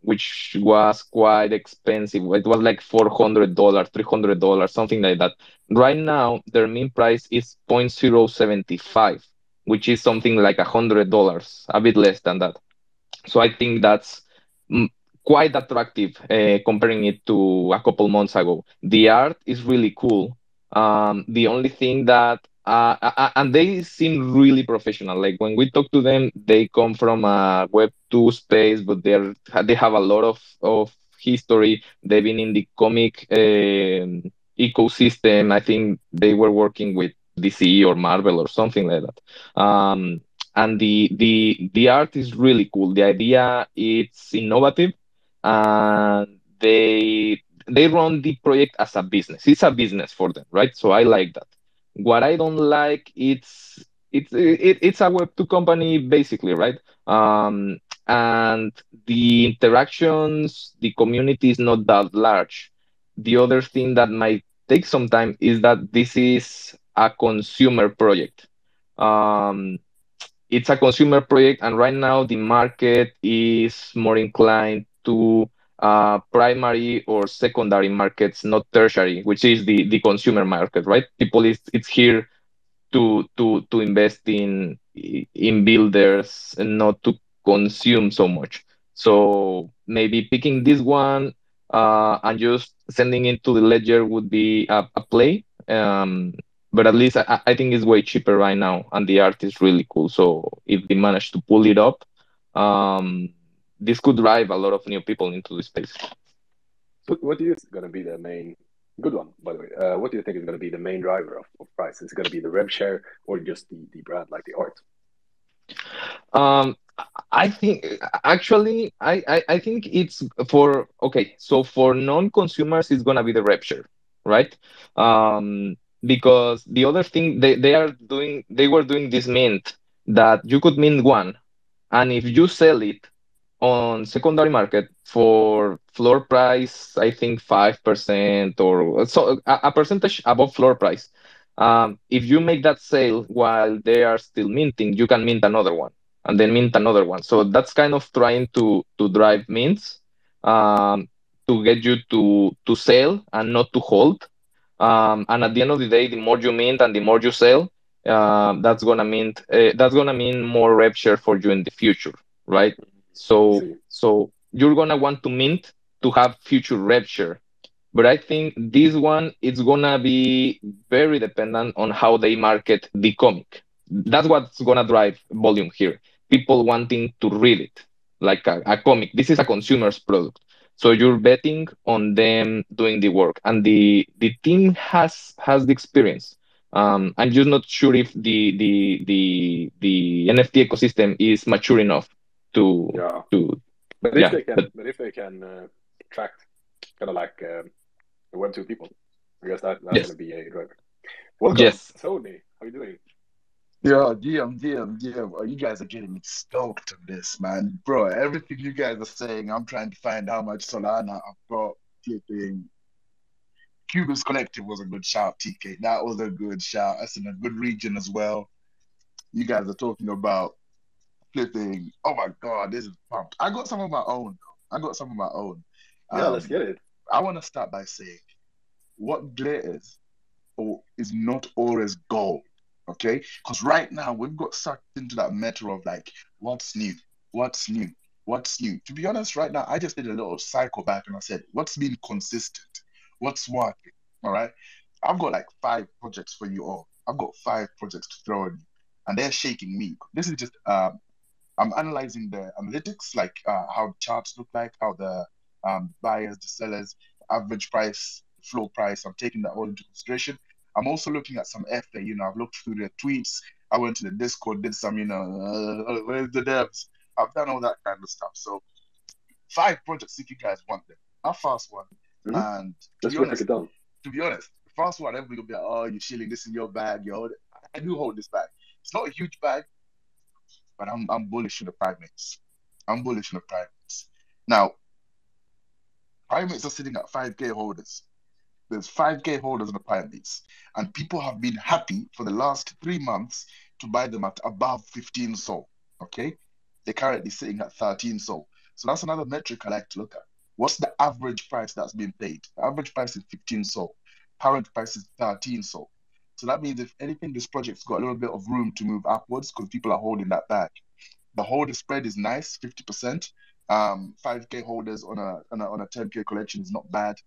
which was quite expensive. It was like $400, $300, something like that. Right now, their mint price is 0.075, which is something like $100, a bit less than that. So I think that's mm, quite attractive comparing it to a couple months ago. The art is really cool. The only thing that and they seem really professional. Like when we talk to them, they come from a Web 2 space, but they have a lot of history. They've been in the comic ecosystem. I think they were working with DC or Marvel or something like that. And the art is really cool. The idea it's innovative, and they run the project as a business. It's a business for them, right? So I like that. What I don't like it's a Web 2 company basically, right? and the interactions, the community is not that large. The other thing that might take some time is that this is a consumer project. Um, it's a consumer project, and right now the market is more inclined to primary or secondary markets, not tertiary, which is the consumer market, right? People is it's here to invest in builders and not to consume so much. So maybe picking this one and just sending it to the ledger would be a play. But at least I think it's way cheaper right now, and the art is really cool. So if they manage to pull it up, this could drive a lot of new people into the space. So what do you think is going to be the main good one, by the way? What do you think is going to be the main driver of price? Is it going to be the rev share or just the brand, like the art? I think actually I think it's for okay, so for non-consumers it's gonna be the rev share, right? Because the other thing they were doing this mint that you could mint one, and if you sell it on secondary market for floor price, I think 5% or so a percentage above floor price. If you make that sale while they are still minting, you can mint another one and then mint another one. So that's kind of trying to drive mints to get you to sell and not to hold. And at the end of the day, the more you mint and the more you sell, that's gonna mean more rev share for you in the future, right? So you're gonna want to mint to have future rev share. But I think this one it's gonna be very dependent on how they market the comic. That's what's gonna drive volume here. People wanting to read it like a comic. This is a consumer's product. So you're betting on them doing the work. And the team has the experience. I'm just not sure if the NFT ecosystem is mature enough to But if they can attract kind of like Web2 people, I guess that's going to be a driver. Welcome, Tony. How you doing? Yo, GM. Oh, you guys are getting me stoked on this, man. Bro, everything you guys are saying, I'm trying to find how much Solana I've got flipping. Cubis Collective was a good shout, TK. That was a good shout. That's in a good region as well. You guys are talking about flipping. Oh my God, this is pumped. I got some of my own. Yeah, let's get it. I want to start by saying what glitters is not always gold, okay? Because right now we've got sucked into that meta of like, what's new? To be honest, right now, I just did a little cycle back and I said, what's been consistent? What's working? All right. I've got like 5 projects for you all. I've got 5 projects to throw in, and they're shaking me. This is just I'm analyzing the analytics, like how the charts look like, how the buyers, the sellers, the average price, floor price. I'm taking that all into consideration. I'm also looking at some FA. I've looked through the tweets. I went to the Discord, did some, where's the devs? I've done all that kind of stuff. So 5 projects if you guys want them. I'll fast one. And to be honest, the fast one, everybody will be like, oh, you're shilling this in your bag. I do hold this bag. It's not a huge bag, but I'm bullish on the Primates. Now, Primates are sitting at 5K holders. There's 5K holders on the Primates, and people have been happy for the last 3 months to buy them at above 15 SOL. Okay, they're currently sitting at 13 SOL. So that's another metric I like to look at. What's the average price that's being paid? The average price is 15 SOL. Current price is 13 SOL. So that means if anything, this project's got a little bit of room to move upwards because people are holding that back. The holder spread is nice, 50%. 5K holders on a 10K collection is not bad.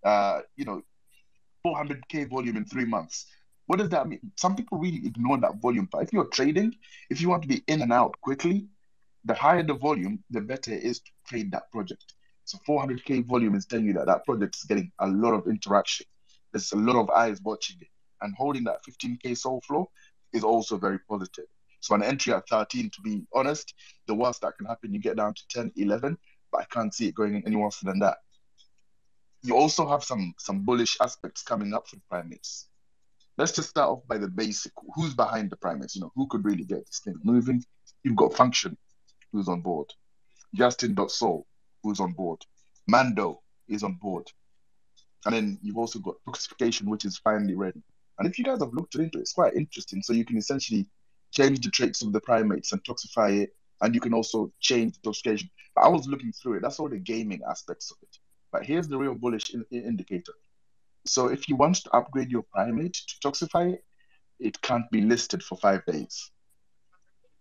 400K volume in 3 months. What does that mean? Some people really ignore that volume. But if you're trading, if you want to be in and out quickly, the higher the volume, the better it is to trade that project. So 400K volume is telling you that project is getting a lot of interaction. There's a lot of eyes watching it. And holding that 15K SOL floor is also very positive. So an entry at 13, to be honest, the worst that can happen, you get down to 10, 11, but I can't see it going any worse than that. You also have some bullish aspects coming up for the Primates. Let's just start off by the basic. Who's behind the Primates? Who could really get this thing moving? You've got Function, who's on board. Justin.Soul, who's on board. Mando is on board. And then you've also got toxification, which is finally ready. And if you guys have looked into it, it's quite interesting. So you can essentially change the traits of the primates and toxify it, and you can also change the toxification. But I was looking through it. That's all the gaming aspects of it. But here's the real bullish indicator. So if you want to upgrade your primate to toxify it, it can't be listed for 5 days.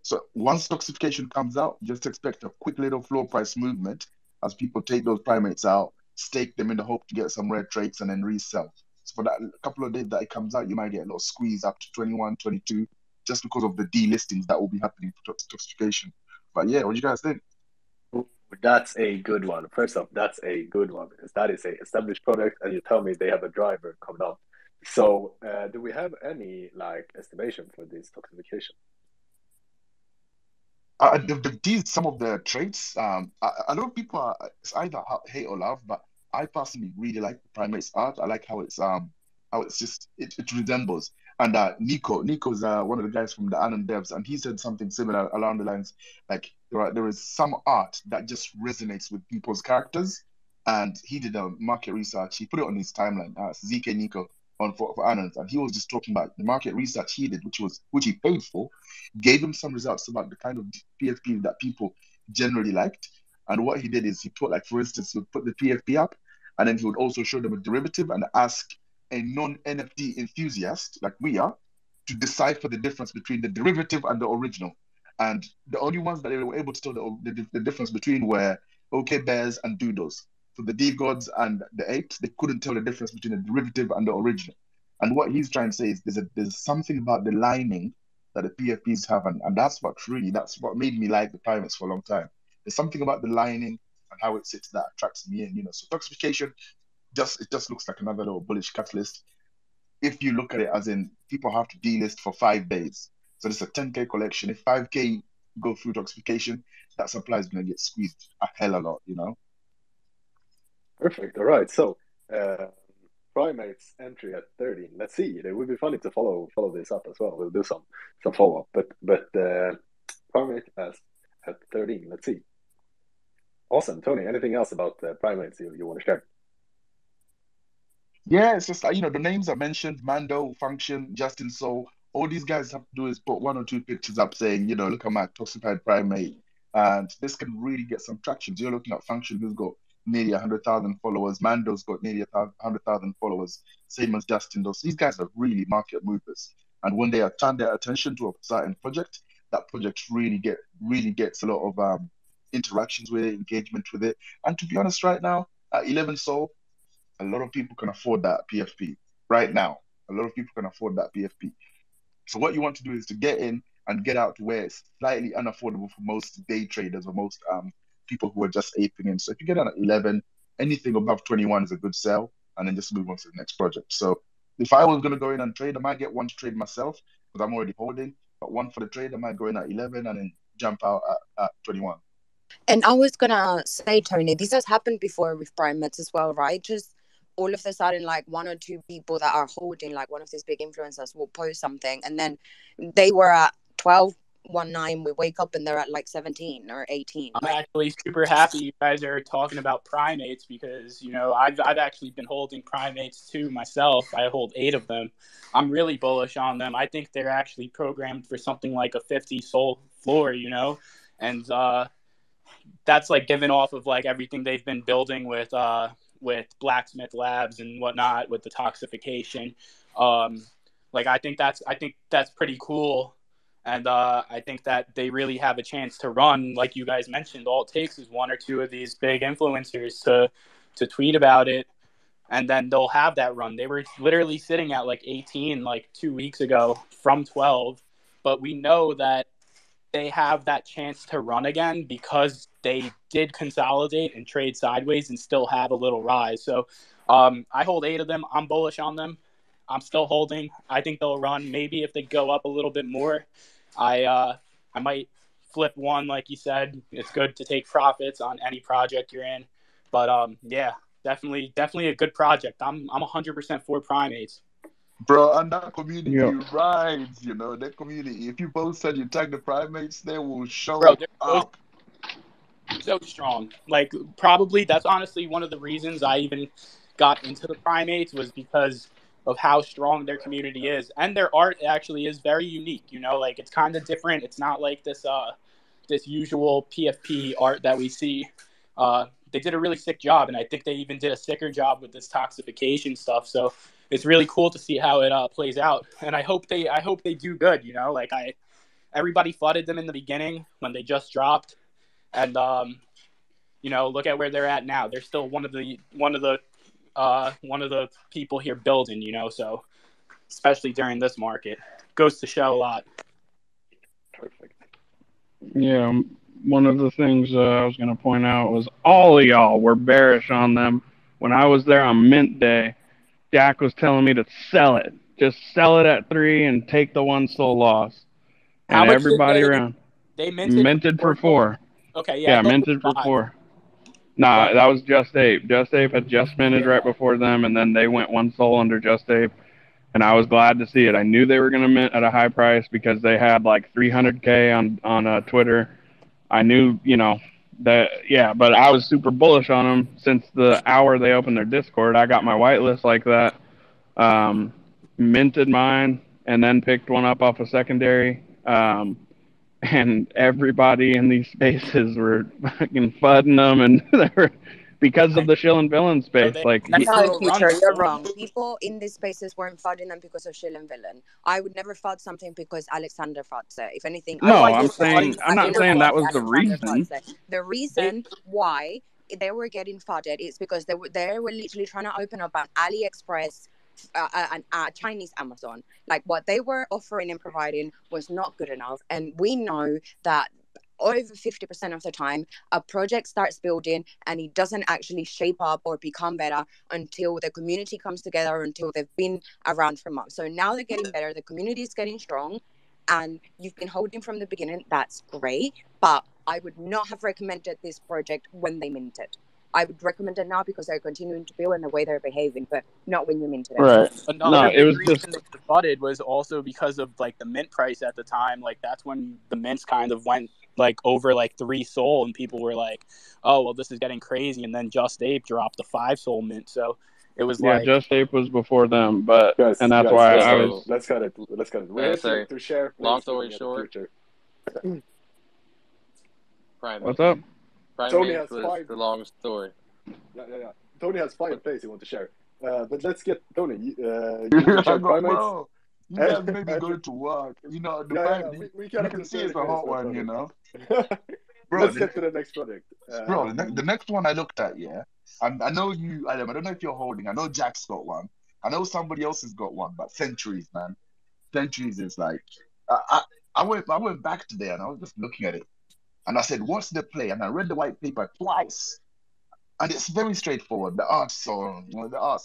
So once toxification comes out, just expect a quick little floor price movement as people take those primates out, stake them in the hope to get some rare traits, and then resell. So for that couple of days that it comes out, you might get a little squeeze up to 21, 22, just because of the delistings that will be happening for toxification. But yeah, what do you guys think? That's a good one. First off, that's a good one because that is a established product, and you tell me they have a driver coming up. So, do we have any estimation for this toxification? Some of the traits, a lot of people are, it's either hate or love, but I personally really like the Primates art. I like how it's just it resembles. And Nico's one of the guys from the Anon devs, and he said something similar along the lines like there is some art that just resonates with people's characters, and he did a market research. He put it on his timeline, ZK Nico for Anons, and he was just talking about the market research he did, which he paid for, gave him some results about the kind of PFP that people generally liked. And what he did is he put, for instance, he would put the PFP up, and then he would also show them a derivative and ask a non-NFT enthusiast like we are to decipher the difference between the derivative and the original. And the only ones that they were able to tell the difference between were OK Bears and Doodles. So the D gods and the apes, they couldn't tell the difference between the derivative and the original. And what he's trying to say is there's something about the lining that the PFPs have, and that's what made me like the Primates for a long time. There's something about the lining and how it sits that attracts me in. So toxification, it just looks like another little bullish catalyst. If you look at it as in people have to delist for 5 days. So it's a 10K collection. If 5K go through toxification, that supply is going to get squeezed a hell of a lot, Perfect. All right. So, Primates entry at 13. Let's see. It would be funny to follow this up as well. We'll do some follow up. But Primate at 13. Let's see. Awesome, Tony. Anything else about Primates you want to share? Yeah, it's just the names I mentioned: Mando, Function, Justin Soul. All these guys have to do is put 1 or 2 pictures up saying, look at my toxified primate, and this can really get some traction. So you're looking at Function, who's got nearly 100,000 followers. Mando's got nearly 100,000 followers. Same as Justin. These guys are really market movers, and when they turn their attention to a certain project, that project really gets a lot of interactions with it, engagement with it. And to be honest, right now at 11 Soul, a lot of people can afford that PFP right now. A lot of people can afford that PFP. So what you want to do is to get in and get out to where it's slightly unaffordable for most day traders or most people who are just aping in. So if you get in at 11, anything above 21 is a good sell, and then just move on to the next project. So if I was going to go in and trade, I might get one to trade myself because I'm already holding, but one for the trade, I might go in at 11 and then jump out at 21. And I was going to say, Tony, this has happened before with Primates as well, right? Just all of a sudden, 1 or 2 people that are holding, one of these big influencers will post something, and then they were at 12 one night, we wake up and they're at 17 or 18. I'm actually super happy you guys are talking about Primates because, I've actually been holding Primates too myself. I hold 8 of them. I'm really bullish on them. I think they're actually programmed for something like a 50 soul floor, and that's given off of everything they've been building with Blacksmith Labs and whatnot with the toxification. I think that's pretty cool. And I think that they really have a chance to run. Like you guys mentioned, all it takes is 1 or 2 of these big influencers to tweet about it, and then they'll have that run. They were literally sitting at 18 2 weeks ago from 12, but we know that they have that chance to run again because they did consolidate and trade sideways and still have a little rise. So I hold 8 of them. I'm bullish on them. I'm still holding. I think they'll run. Maybe if they go up a little bit more, I might flip one, like you said. It's good to take profits on any project you're in. But yeah, definitely a good project. I'm 100% for Primates. Bro, and that community rides, that community. If you both said you tag the Primates, they will show up. so strong. Like, probably that's honestly one of the reasons I even got into the Primates, was because of how strong their community is, and their art actually is very unique. You know, like, it's kind of different. It's not like this usual PFP art that we see. They did a really sick job, and I think they even did a sicker job with this toxification stuff. So it's really cool to see how it plays out, and I hope they do good. You know, like, everybody flooded them in the beginning when they just dropped, and you know, look at where they're at now. They're still one of the people here building. You know, so especially during this market, goes to show a lot. Perfect. Yeah, one of the things I was going to point out was all of y'all were bearish on them. When I was there on mint day, Jack was telling me to sell it. Just sell it at 3 and take the one soul loss. How And much everybody did around they minted for 4. Okay, yeah, minted for 4. Nah, that was Just Ape. Just Ape had just minted right before them, and then they went one soul under Just Ape. And I was glad to see it. I knew they were going to mint at a high price because they had like 300K on Twitter. I knew, you know, that, yeah, but I was super bullish on them since the hour they opened their Discord. I got my whitelist like that, minted mine, and then picked one up off a secondary. And everybody in these spaces were fucking fudding them, and they were, because of the shill and villain space. Like, no, Peter, you're wrong. People in these spaces weren't fudding them because of shill and villain. I would never fud something because Alexander fuds it. If anything, no, I'm not saying that was the reason. The reason why they were getting fudded is because they were literally trying to open up an AliExpress, a Chinese Amazon. Like, what they were offering and providing was not good enough, and we know that over 50% of the time a project starts building and it doesn't actually shape up or become better until the community comes together, until they've been around for months. So now they're getting better, the community is getting strong, and you've been holding from the beginning. That's great, but I would not have recommended this project when they minted. I would recommend it now because they're continuing to build and the way they're behaving, but not when you minted it. Right. Another big reason they flooded was also because of like the mint price at the time. Like, that's when the mints kind of went like over like 3 soul, and people were like, "Oh, well, this is getting crazy." And then Just Ape dropped the 5 soul mint, so it was like, Just Ape was before them, but and that's why I was. Let's cut it. We're here to share. Long story short. What's up? Tony has the long story. Yeah. Tony has 5 plays he wants to share. But let's get Tony. You can share Primates. Bro, you guys maybe go to work. You know, we can see it's a hot one, you know. Bro, let's get to the next project. Bro, the next one I looked at, I know you, Adam. I don't know if you're holding. I know Jack's got one. I know somebody else has got one, but Sentries, man. Sentries is like, I went back today and I was just looking at it. And I said, what's the play? And I read the white paper twice. And it's very straightforward. The art's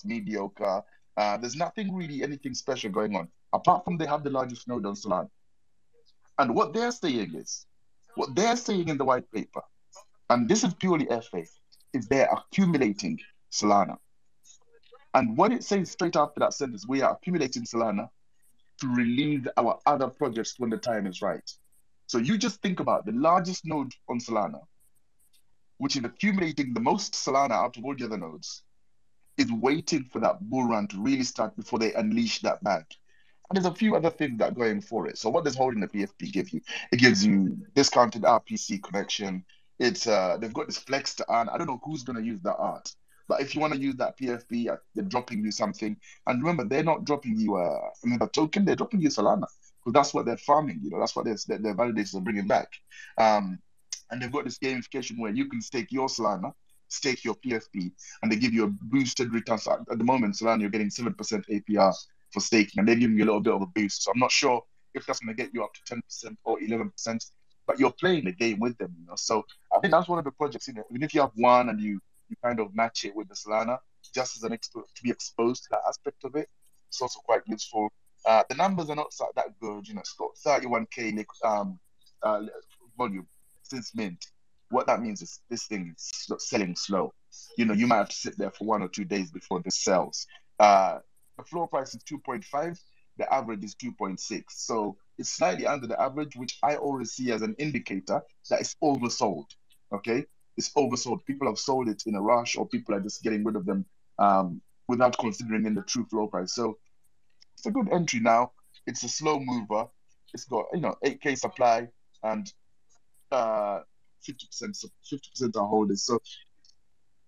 mediocre. There's nothing really, anything special going on, apart from they have the largest node on Solana. And what they're saying in the white paper, and this is purely FA, is they're accumulating Solana. And what it says straight after that sentence, we are accumulating Solana to release our other projects when the time is right. So you just think about the largest node on Solana, which is accumulating the most Solana out of all the other nodes, is waiting for that bull run to really start before they unleash that bag. And there's a few other things that are going for it. So what does holding the PFP give you? It gives you discounted RPC connection. It's they've got this flex to earn. I don't know who's going to use that art, but if you want to use that PFP, they're dropping you something. And remember, they're not dropping you another token. They're dropping you Solana. Because that's what they're farming, you know, that's what their validators are bringing back. And they've got this gamification where you can stake your Solana, stake your PFP, and they give you a boosted return. So at the moment, Solana, you're getting 7% APR for staking, and they're giving you a little bit of a boost. So I'm not sure if that's going to get you up to 10% or 11%, but you're playing the game with them, you know. So I think that's one of the projects, you know, even if you have one and you kind of match it with the Solana, just as an expert to be exposed to that aspect of it, it's also quite useful. The numbers are not that good, you know. It's got 31K volume since mint. What that means is this thing is selling slow. You know, you might have to sit there for 1 or 2 days before this sells. The floor price is 2.5. The average is 2.6. So it's slightly under the average, which I always see as an indicator that it's oversold. Okay, it's oversold. People have sold it in a rush, or people are just getting rid of them without considering in the true flow price. So it's a good entry now. It's a slow mover. It's got 8K supply and 50% are holders. So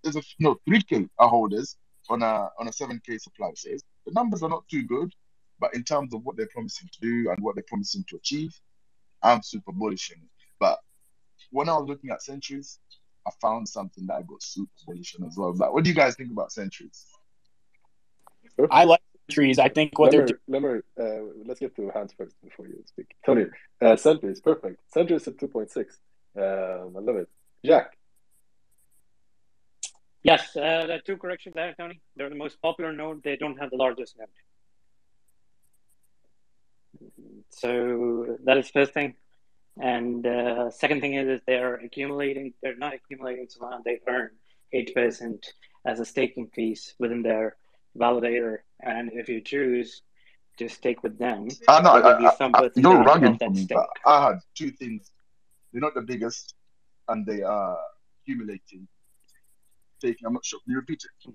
there's 3K are holders on a 7K supply. So the numbers are not too good, but in terms of what they're promising to do and what they're promising to achieve, I'm super bullish in it. But when I was looking at Sentries, I found something that I got super bullish on as well. But what do you guys think about Sentries? I like Sentries. I think what they're doing. Let's get to Hans first before you speak. Tony, Sentries, perfect. Sentries at 2.6. I love it. Jack. Yes, there are two corrections there, Tony. They're the most popular node. They don't have the largest node. So that is first thing. And second thing is they're not accumulating Solana, they earn 8% as a staking fees within their validator. And if you choose to stake with them, they'll give you some percentage you're rugging of that for me, stake. but I had two things. They're not the biggest, and they are accumulating staking. I'm not sure. Can you repeat it?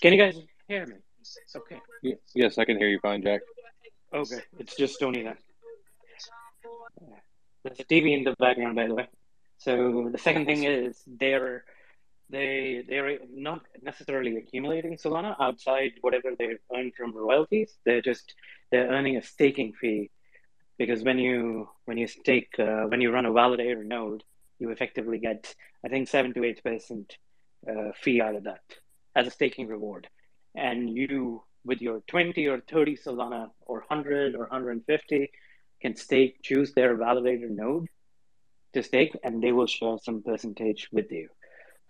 Can you guys hear me? Okay. Yes, I can hear you fine, Jack. Okay, it's just Tony then. There's a TV in the background, by the way. So the second thing is they're not necessarily accumulating Solana outside whatever they earn from royalties. They're earning a staking fee, because when you stake when you run a validator node, you effectively get, I think, 7 to 8% fee out of that as a staking reward. And you, with your 20 or 30 Solana or 100 or 150, can choose their validator node to stake, and they will share some percentage with you.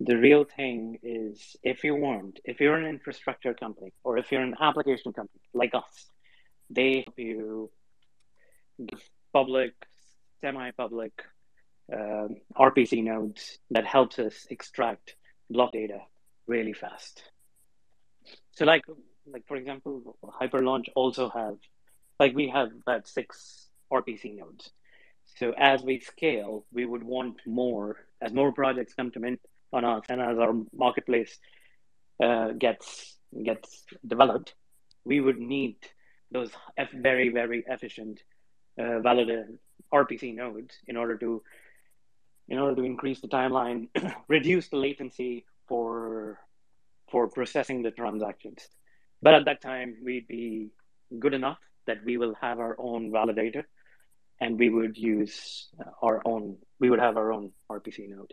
The real thing is, if you're an infrastructure company or if you're an application company like us, they help you give public, semi-public RPC nodes that helps us extract block data really fast. So like for example, Hyperlaunch also we have about 6 RPC nodes. So as we scale, we would want more, as more projects come to mint on us, and as our marketplace gets developed, we would need those very, very efficient validated RPC nodes in order to increase the timeline, reduce the latency for processing the transactions. But at that time, we'd be good enough that we will have our own validator, and we would have our own RPC node.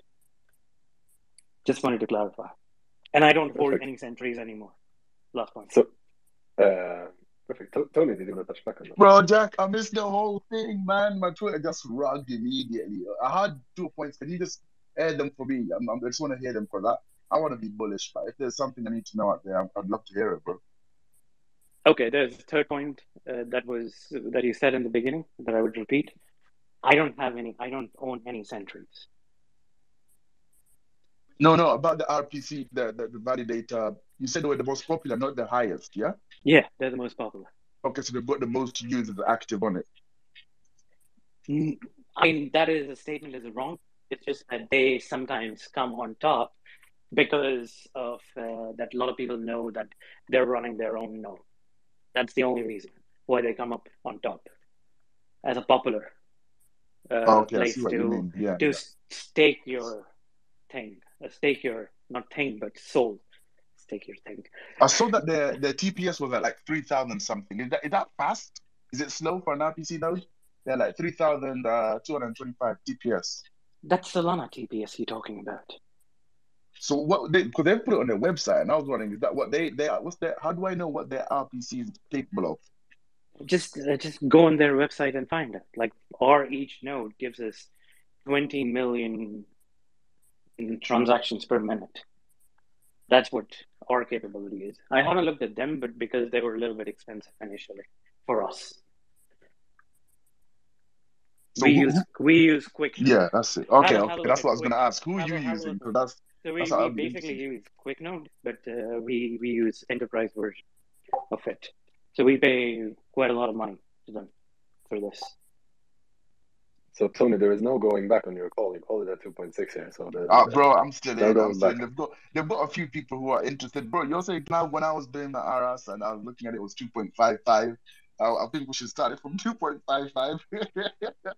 Just wanted to clarify. And I don't hold any Sentries anymore. Last point. So, perfect. Tony, did you want to touch back on that? Bro, Jack, I missed the whole thing, man. My Twitter just rugged immediately. I had 2 points. Can you just air them for me? I just want to hear them for that. I want to be bullish, but if there's something I need to know out there, I'd love to hear it, bro. Okay, there's a third point that you said in the beginning that I would repeat. I don't own any Sentries. No, about the RPC, the validator. You said they were the most popular, not the highest, yeah? Yeah, they're the most popular. Okay, so they've got the most users active on it. I mean, that is a statement is wrong. It's just that they sometimes come on top because of that a lot of people know that they're running their own node. That's the only reason why they come up on top as a popular place to stake your thing. Stake your, not thing, but soul. Stake your thing. I saw that the TPS was at like 3,000 something. Is that fast? Is it slow for an RPC node? They're like 3,225 TPS. That's Solana TPS you're talking about. So what because they've put it on their website, and I was wondering, is that what they are? How do I know what their RPC is capable of? Just go on their website and find it. Like each node gives us 20 million transactions per minute. That's what our capability is. I haven't looked at them, but because they were a little bit expensive initially for us. So we use QuickNode. Yeah, that's it. Okay, that's what I was going to ask. Who are you using? So we basically use QuickNode, but we use enterprise version of it. So we pay quite a lot of money to them for this. So Tony, there is no going back on your call. You called it at 2.6 here, so Bro, I'm still no in. I'm going still back. in. They've got a few people who are interested. Bro, you're saying now when I was doing the RS and I was looking at it, it was 2.55. I think we should start it from 2.55.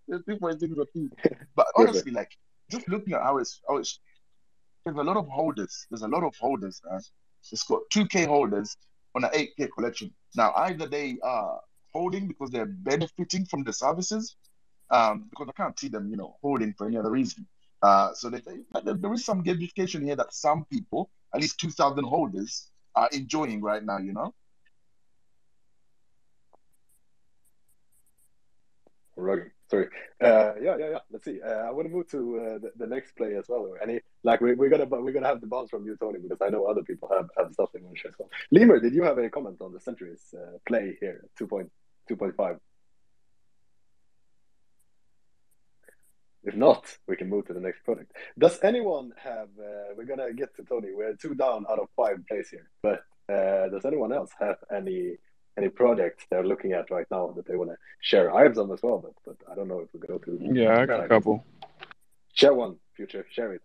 2.6 or 2. But honestly, like just looking at how it's there's a lot of holders. There's a lot of holders. It's got 2K holders on an 8K collection. Now either they are holding because they're benefiting from the services, because I can't see them, holding for any other reason. So there is some gamification here that some people, at least 2,000 holders, are enjoying right now. Rugging. Sorry. Yeah. Let's see. I want to move to the next play as well. We're gonna have the bounce from you, Tony, because I know other people have stuff they want to share as well. Lemur, did you have any comment on the Sentries play here, 2.5? If not, we can move to the next product. Does anyone have? We're gonna get to Tony. We're 2 down out of 5 plays here, but does anyone else have any projects they're looking at right now that they want to share? I have some as well, but I don't know if we go to. Yeah, I got a couple. Share one, Future. Share it,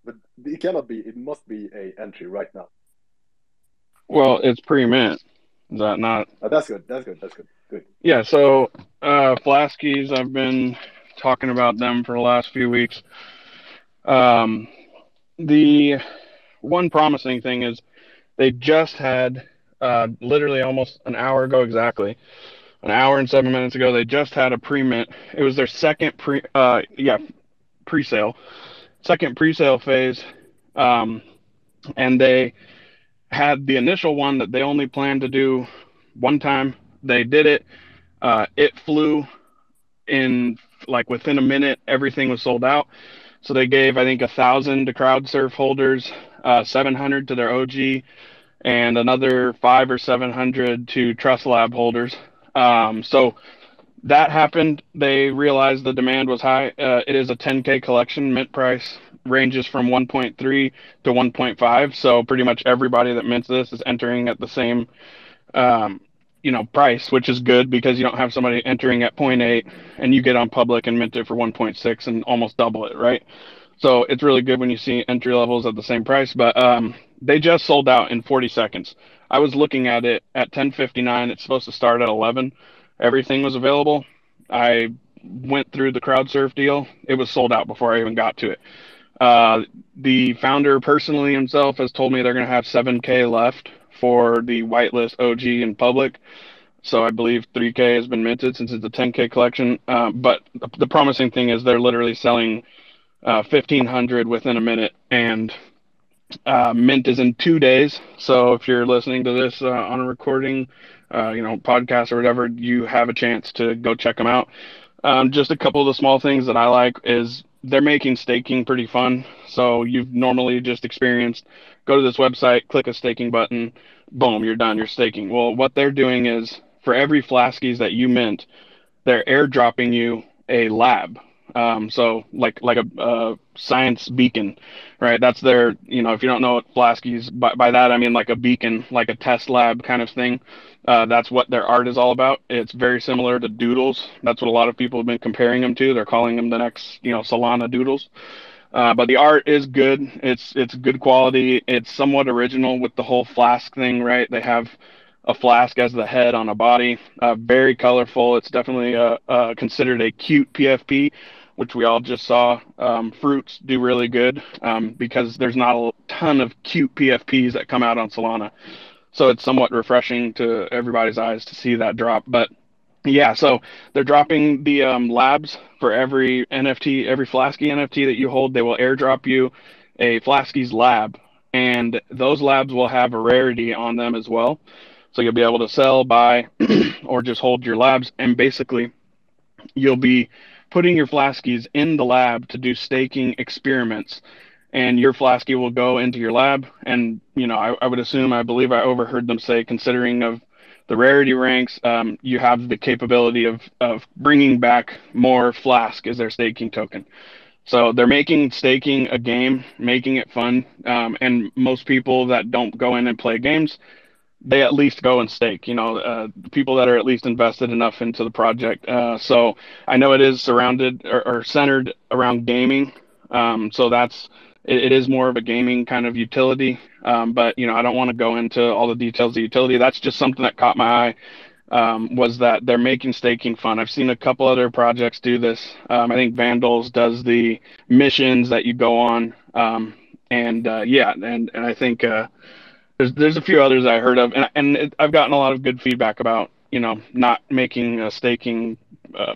but it cannot be. It must be a entry right now. Well, it's pre-mint. Is that not? Oh, that's good. Good. Yeah. So, Flaskies, I've been talking about them for the last few weeks. The one promising thing is they just had literally almost an hour ago, exactly an hour and 7 minutes ago, they just had a pre-mint. It was their second pre-sale, second pre-sale phase, and they had the initial one that they only planned to do one time. They did it. It flew in within a minute. Everything was sold out. So they gave, I think, 1,000 to CrowdSurf holders, 700 to their OG, and another 500 or 700 to Trust Lab holders. So that happened. They realized the demand was high. It is a 10K collection. Mint price ranges from 1.3 to 1.5. So pretty much everybody that mints this is entering at the same, price, which is good because you don't have somebody entering at 0.8 and you get on public and mint it for 1.6 and almost double it, right? So it's really good when you see entry levels at the same price. But they just sold out in 40 seconds. I was looking at it at 10:59. It's supposed to start at 11. Everything was available. I went through the CrowdSurf deal. It was sold out before I even got to it. The founder personally himself has told me they're going to have 7K left for the whitelist OG and public. So I believe 3K has been minted since it's a 10K collection. But the promising thing is they're literally selling 1,500 within a minute, and mint is in 2 days. So if you're listening to this on a recording, podcast or whatever, you have a chance to go check them out. Just a couple of the small things that I like is they're making staking pretty fun. So you've normally just experienced, go to this website, click a staking button, boom, you're done, you're staking. Well, what they're doing is for every Flaskies that you mint, they're airdropping you a lab. So like a science beacon, right? That's their, if you don't know what Flaskies, by that I mean like a beacon, like a test lab kind of thing. That's what their art is all about. It's very similar to Doodles. That's what a lot of people have been comparing them to. They're calling them the next, Solana Doodles. But the art is good. It's good quality. It's somewhat original with the whole flask thing, right? They have a flask as the head on a body. Very colorful. It's definitely considered a cute PFP, which we all just saw. Fruits do really good because there's not a ton of cute PFPs that come out on Solana. So it's somewhat refreshing to everybody's eyes to see that drop. But yeah, so they're dropping the labs for every NFT, every Flasky NFT that you hold. They will airdrop you a Flaskies lab, and those labs will have a rarity on them as well. So you'll be able to sell, buy, or just hold your labs, and basically you'll be putting your Flaskies in the lab to do staking experiments. And your Flasky will go into your lab, and I would assume, I believe I overheard them say, considering of the rarity ranks, you have the capability of bringing back more Flask as their staking token. So they're making staking a game, making it fun. And most people that don't go in and play games, they at least go and stake, people that are at least invested enough into the project. So I know it is surrounded or centered around gaming. So it is more of a gaming kind of utility. But, I don't want to go into all the details of utility. That's just something that caught my eye. Was that they're making staking fun. I've seen a couple other projects do this. I think Vandals does the missions that you go on. And I think there's a few others I heard of, and I've gotten a lot of good feedback about not making a staking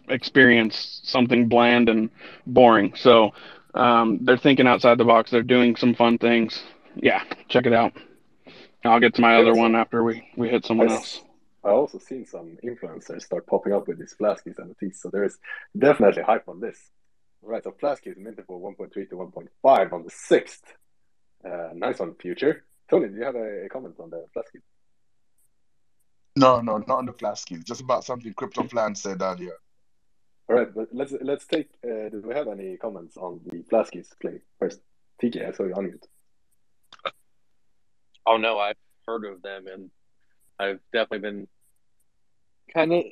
experience something bland and boring. So they're thinking outside the box. They're doing some fun things. Yeah, check it out. I'll get to my other one after we hit someone else. I also seen some influencers start popping up with these Flaskies NFTs, so there is definitely hype on this. All right, so Flaskies minted for 1.3 to 1.5 on the 6th. Nice one, Future. Tony, do you have a comment on the Flaskies? No, not on the Flaskies. Just about something CryptoPlan said earlier. All right, but let's take. Do we have any comments on the Flaskies play first? TK, I saw you unmute. Oh no, I've heard of them, and I've definitely been kind of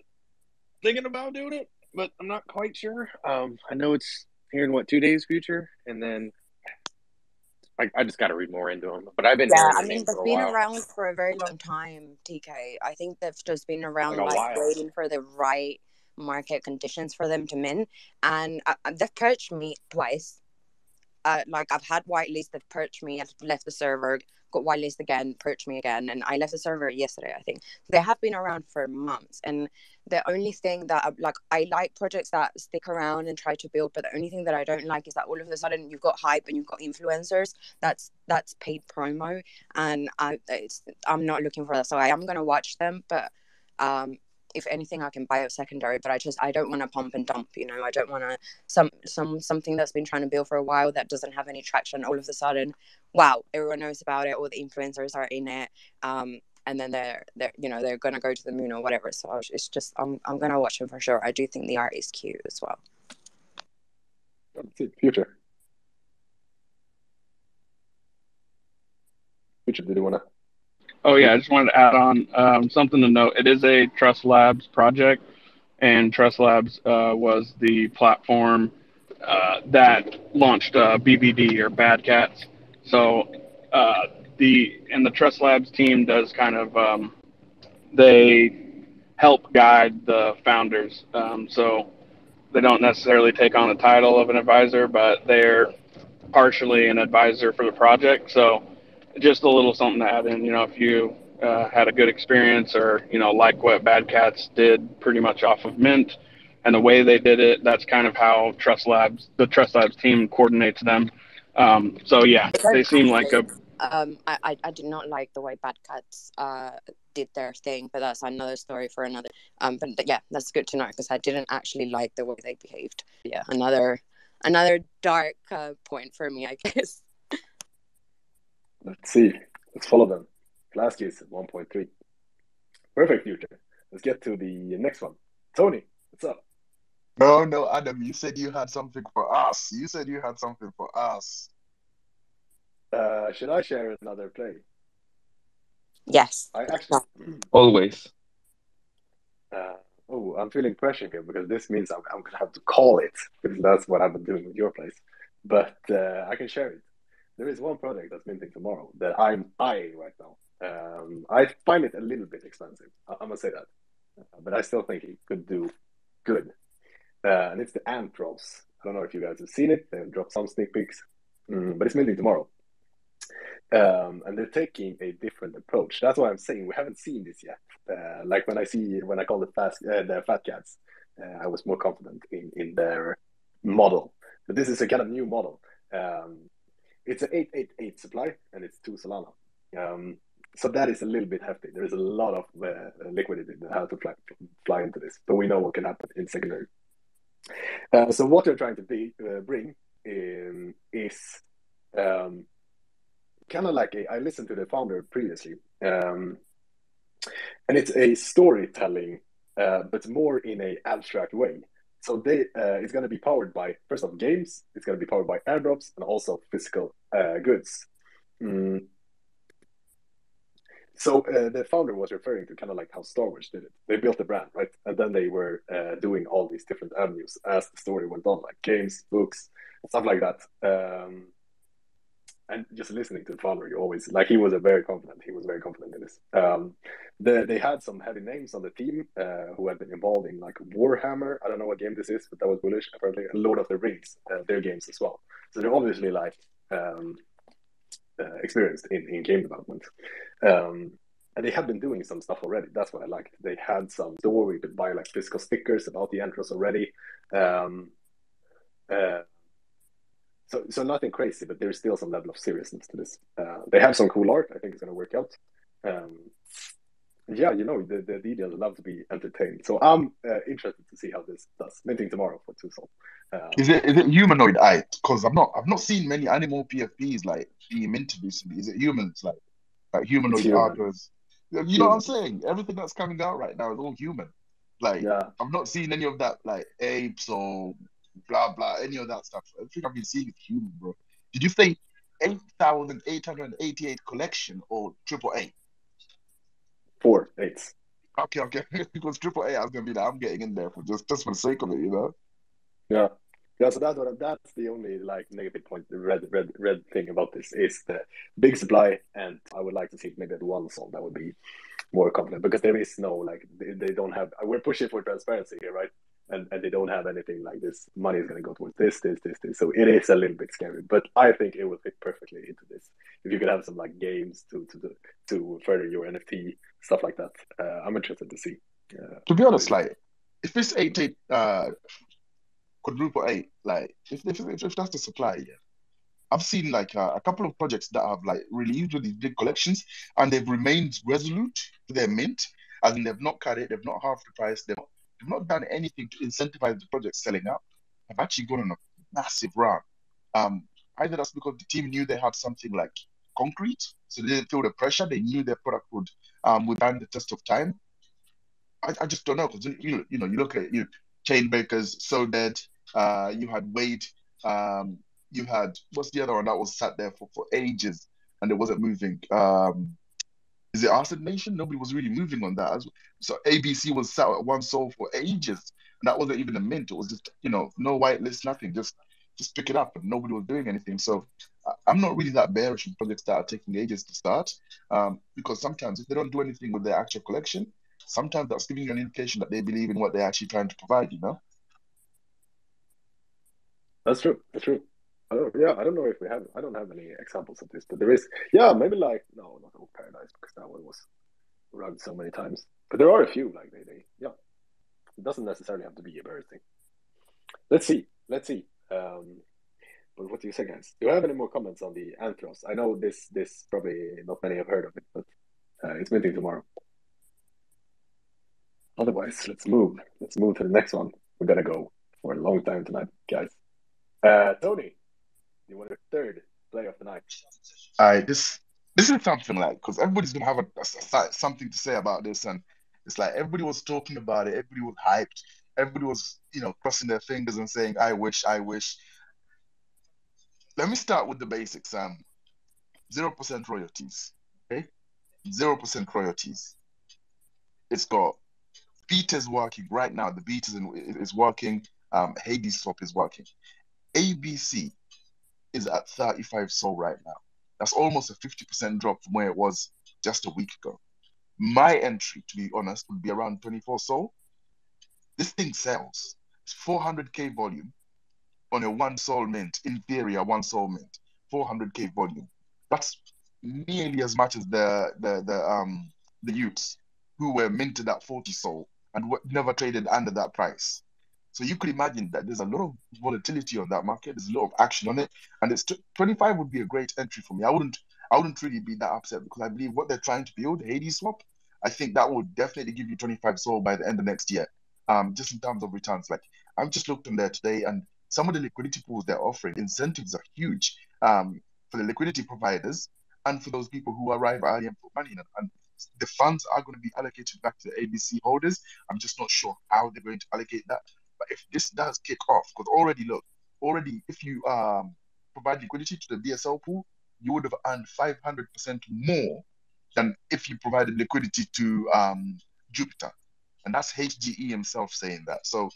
thinking about doing it, but I'm not quite sure. I know it's here in 2 days, Future, and then I just got to read more into them. But I've been hearing their name for a they've been while. around for a very long time, TK. I think they've just been around waiting for the right market conditions for them to mint, and they've purged me twice. I've had whitelist, they've purged me, I've left the server, got whitelist again, purged me again, and I left the server yesterday, I think. They have been around for months, and the only thing that I like projects that stick around and try to build, but the only thing that I don't like is that all of a sudden you've got hype and you've got influencers. That's paid promo, and I'm not looking for that. So I am gonna watch them, but if anything, I can buy a secondary, but I don't want to pump and dump. I don't want to something that's been trying to build for a while that doesn't have any traction. All of a sudden, wow, everyone knows about it. All the influencers are in it, and then they're gonna go to the moon or whatever. So it's just I'm gonna watch them for sure. I do think the art is cute as well. Future, did you want to? Oh, yeah, I just wanted to add on something to note. It is a Trust Labs project, and Trust Labs was the platform that launched BBD, or Bad Cats. So the Trust Labs team does kind of, they help guide the founders. So they don't necessarily take on the title of an advisor, but they're partially an advisor for the project. So just a little something to add in, if you had a good experience or, like what Bad Cats did pretty much off of Mint and the way they did it, that's kind of how the Trust Labs team coordinates them. So yeah, they seem like a... I did not like the way Bad Cats did their thing, but that's another story for another. But yeah, that's good to know because I didn't actually like the way they behaved. Yeah, another dark point for me, I guess. Let's see. Let's follow them. Flaskies at 1.3. Perfect, Future. Let's get to the next one. Tony, what's up? No, Adam, you said you had something for us. Should I share another play? Yes. I actually... Always. I'm feeling pressure here because this means I'm going to have to call it because that's what I've been doing with your place. But I can share it. There is one project that's minting tomorrow that I'm eyeing right now. I find it a little bit expensive. I'm going to say that. But I still think it could do good. And it's the Anthros. I don't know if you guys have seen it. They've dropped some sneak peeks. But it's minting tomorrow. And they're taking a different approach. That's why I'm saying we haven't seen this yet. Like when I call the FatCats, I was more confident in their model. But this is a kind of new model. It's an 888 supply and it's 2 Solana. So that is a little bit hefty. There is a lot of liquidity that has to fly into this, but we know what can happen in secondary. So what they're trying to bring in is kind of like I listened to the founder previously, and it's a storytelling, but more in a abstract way. So it's going to be powered by, first off, games. It's going to be powered by airdrops and also physical goods. So the founder was referring to kind of like how Star Wars did it. They built a brand, right? And then they were doing all these different avenues as the story went on, like games, books, stuff like that. And just listening to the founder, you always like he was very confident in this. They had some heavy names on the team who had been involved in like Warhammer. I don't know what game this is, but that was bullish apparently. And Lord of the Rings, their games as well. So they're obviously like experienced in game development. And they have been doing some stuff already. That's what I liked. They had some store where you could buy like physical stickers about the Anthros already. So nothing crazy, but there's still some level of seriousness to this. They have some cool art. I think it's going to work out. Yeah, you know, the details love to be entertained. So I'm interested to see how this does. Minting tomorrow for 2 Sol. Is it humanoid eye? Because I've not seen many animal PFPs like being minted recently. Is it humans like humanoid artworks? You know what I'm saying? Everything that's coming out right now is all human. Like I've not seen any of that like apes or blah blah, any of that stuff. Everything I've been seeing is human, bro. Did you think 8,888 collection or AAA? 4 8s. Okay. Because AAA, I was gonna be like, I'm getting in there for just for the sake of it, you know. Yeah. So that's the only like negative point. The red thing about this is the big supply, and I would like to see maybe at 1 Sol that would be more confident, because there is no like they don't have. We're pushing for transparency here, right? And they don't have anything like this. Money is going to go towards this. So it is a little bit scary, but I think it will fit perfectly into this. If you could have some like games to further your NFT stuff like that, I'm interested to see. To be honest, like if it's 8 quadruple 8, like if that's the supply, yeah. I've seen like a couple of projects that have like released with these big collections, and they've remained resolute to their mint, as in they've not cut it, they've not halved the price, they've not done anything to incentivize the project selling out. Have actually gone on a massive run. Either that's because the team knew they had something like concrete, so they didn't feel the pressure. They knew their product would withstand the test of time. I just don't know, because you look at Chainbreakers, So Dead. You had Wade. You had, what's the other one that was sat there for ages and it wasn't moving? Is it Arsen Nation? Nobody was really moving on that. So ABC was sat at 1 Sol for ages, and that wasn't even a mint. It was just, no whitelist, nothing. Just pick it up, and nobody was doing anything. So I'm not really that bearish on projects that are taking ages to start, because sometimes if they don't do anything with their actual collection, sometimes that's giving you an indication that they believe in what they're actually trying to provide, you know? That's true. I don't know if I don't have any examples of this, but there is, maybe like, no, not Oak Paradise, because that one was run so many times. But there are a few, like they it doesn't necessarily have to be a bird thing. Let's see. But what do you say, guys? Do you have any more comments on the Anthros? I know this probably not many have heard of it, but it's minting tomorrow. Otherwise, let's move to the next one. We're gonna go for a long time tonight, guys. Tony, you want your third play of the night? This is something like, because everybody's gonna have something to say about this, and it's like everybody was talking about it, everybody was hyped, everybody was crossing their fingers and saying, I wish. Let me start with the basics. 0% royalties. Okay, 0% royalties. It's got betas working right now. The betas is working. Hades swap is working. ABC is at 35 Sol right now. That's almost a 50% drop from where it was just a week ago. My entry, to be honest, would be around 24 Sol. This thing sells. It's 400k volume on a 1 Sol mint. In theory, a 1 Sol mint, 400k volume. That's nearly as much as the Utes who were minted at 40 Sol and never traded under that price. So you could imagine that there's a lot of volatility on that market. There's a lot of action on it, and it's 25 would be a great entry for me. I wouldn't really be that upset, because I believe what they're trying to build, Hades swap, I think that would definitely give you 25 Sol by the end of next year. Just in terms of returns, like I've just looked on there today, and some of the liquidity pools they're offering, incentives are huge for the liquidity providers and for those people who arrive early and put money in. And the funds are going to be allocated back to the ABC holders. I'm just not sure how they're going to allocate that. But if this does kick off, because already if you provide liquidity to the BSL pool, you would have earned 500% more than if you provided liquidity to Jupiter. And that's HGE himself saying that. So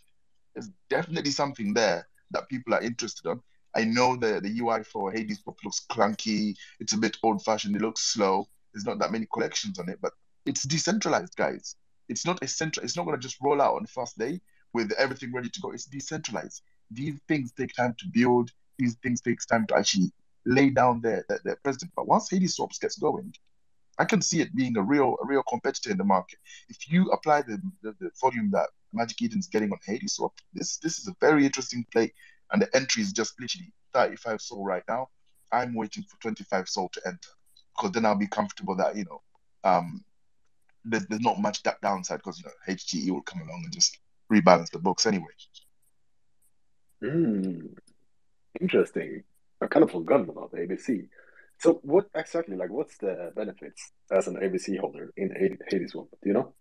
there's definitely something there that people are interested in. I know the UI for Hades Pop looks clunky. It's a bit old-fashioned. It looks slow. There's not that many collections on it, but it's decentralized, guys. It's not It's not going to just roll out on the first day with everything ready to go. It's decentralized. These things take time to build. These things take time to actually lay down their precedent. But once Hades Swaps gets going, I can see it being a real competitor in the market. If you apply the volume that Magic Eden's getting on Hades Swap, this is a very interesting play. And the entry is just literally 35 SOL right now. I'm waiting for 25 SOL to enter, because then I'll be comfortable that there's not much downside, because HGE will come along and just rebalance the books anyway. Interesting. I kind of forgot about the ABC. So what exactly, what's the benefits as an ABC holder in Hades Swap? Do you know?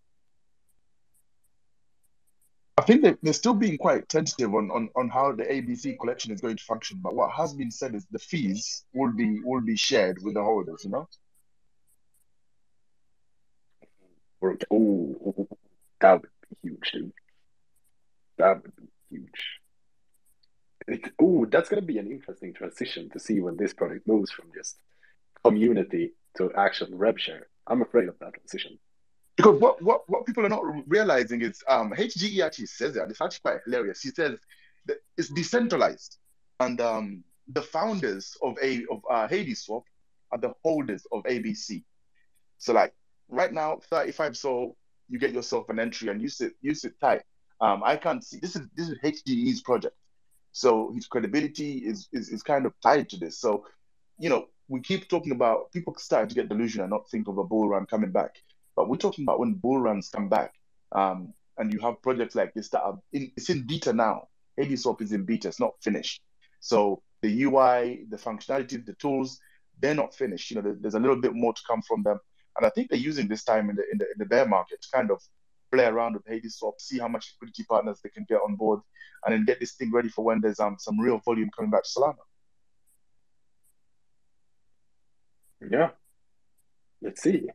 I think they're still being quite tentative on how the ABC collection is going to function. But what has been said is the fees will be shared with the holders. Oh, that would be huge, dude. That would be huge. That's going to be an interesting transition to see when this product moves from just community to actual rev share. I'm afraid of that transition. Because what people are not realizing is HGE actually says that. It's actually quite hilarious. He says that it's decentralized, and the founders of Hades Swap are the holders of ABC. So right now, 35 SOL, you get yourself an entry and you sit tight. I can't see this is HGE's project, so his credibility is kind of tied to this. So we keep talking about people starting to get delusional and not think of a bull run coming back. But we're talking about when bull runs come back, and you have projects like this that are it's in beta now. Hades Swap is in beta; it's not finished. So the UI, the functionality, the tools, they're not finished. There's a little bit more to come from them, and I think they're using this time in the bear market to kind of play around with Hades Swap, see how much liquidity partners they can get on board, and then get this thing ready for when there's some real volume coming back to Solana. Yeah, let's see.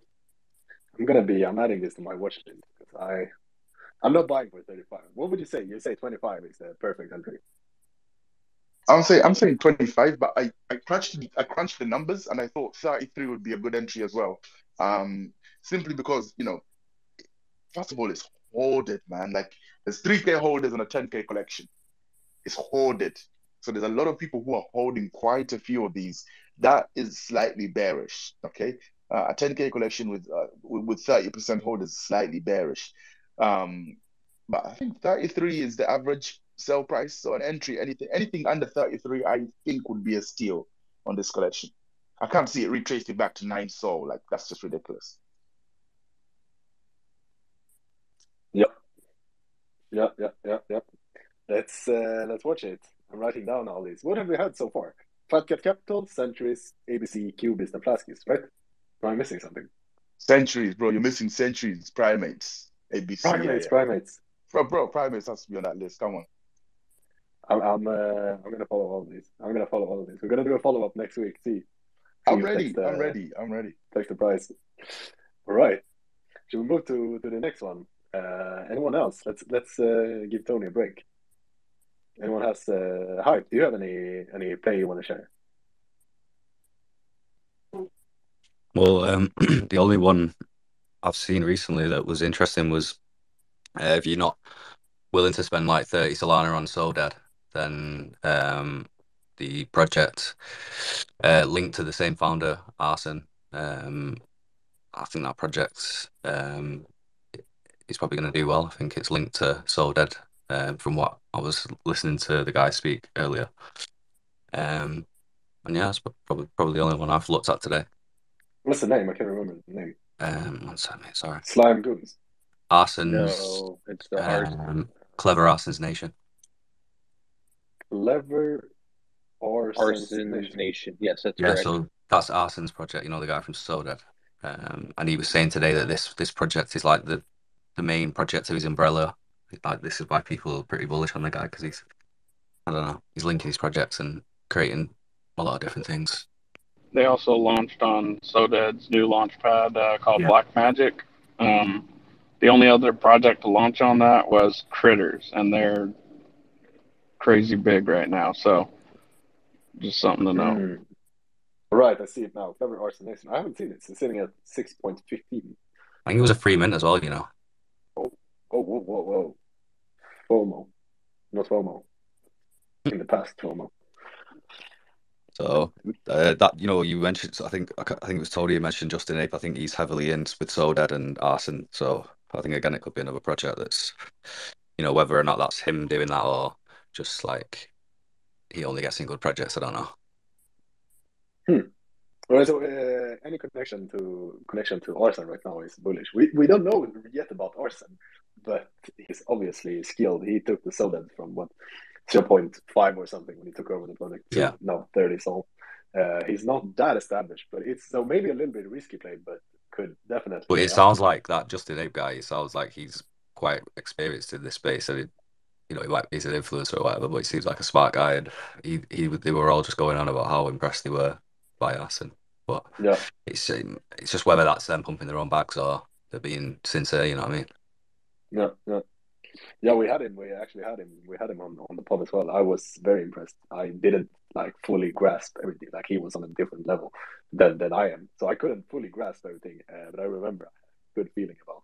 I'm adding this to my watch list because I'm not buying for 35. What would you say? You say 25 is the perfect entry. I'm saying 25, but I crunched the numbers and I thought 33 would be a good entry as well. Simply because first of all, it's hoarded, man. There's 3K holders on a 10K collection. It's hoarded. So there's a lot of people who are holding quite a few of these. That is slightly bearish. Okay. A 10K collection with 30% holders is slightly bearish. But I think 33 is the average sell price. So an entry, anything under 33, I think would be a steal on this collection. I can't see it retracing back to 9 SOL. That's just ridiculous. Yep. Let's watch it. I'm writing down all these. What have we had so far? FatCats Capital, Sentries, ABC, Cubist, and Flaskies, right? Am I missing something? Sentries, bro. You're missing Sentries, Primates, ABC. Primates. Bro, Primates has to be on that list. Come on. I'm gonna follow all of these. We're gonna do a follow-up next week. See I'm ready. Take the price. All right. Should we move to the next one? Anyone else? Let's give Tony a break. Anyone has Hype? Do you have any play you want to share? Well, the only one I've seen recently that was interesting was if you're not willing to spend 30 Solana on Soldad, then the project linked to the same founder, Arsens. I think that project is probably going to do well. I think it's linked to Soldad from what I was listening to the guy speak earlier. And yeah, that's probably the only one I've looked at today. What's the name? I can't remember the name. One second, sorry. Slime Goons. Arsens. No, it's the Arsens. Clever Arsens Nation. Clever Arsens Nation. Yes, that's correct. So that's Arsens project. The guy from Soldad. And he was saying today that this project is the main project of his umbrella. This is why people are pretty bullish on the guy, because he's linking his projects and creating a lot of different things. They also launched on Soded's new launch pad called Black Magic. The only other project to launch on that was Critters, and they're crazy big right now. So just something to know. Right, I see it now. Clever Arsen. I haven't seen it. It's sitting at 6.15. I think it was a free mint as well, you know. Oh, whoa. FOMO. Not FOMO. In the past, FOMO. So that, you know, you mentioned, I think it was Tony who mentioned Justin Ape. I think he's heavily in with Soded and Arsen. So I think again it could be another project that's, you know, whether or not that's him doing that or just like he only gets in good projects, I don't know. All right, so any connection to Arsen right now is bullish. We don't know yet about Arsen, but he's obviously skilled. He took the Soded from what 0.5 or something when he took over the project to now 30 sold. He's not that established, but it's so maybe a little bit risky play, but could definitely. But it sounds like that Justin Ape guy. It sounds like he's quite experienced in this space, and you know, he might be an influencer or whatever. But he seems like a smart guy, and they were all just going on about how impressed they were by Arsen. But it's just whether that's them pumping their own bags or they're being sincere. You know what I mean? Yeah. We had him. We actually had him. We had him on the pod as well. I was very impressed. I didn't like fully grasp everything. Like he was on a different level than I am, so I couldn't fully grasp everything. But I remember I had a good feeling about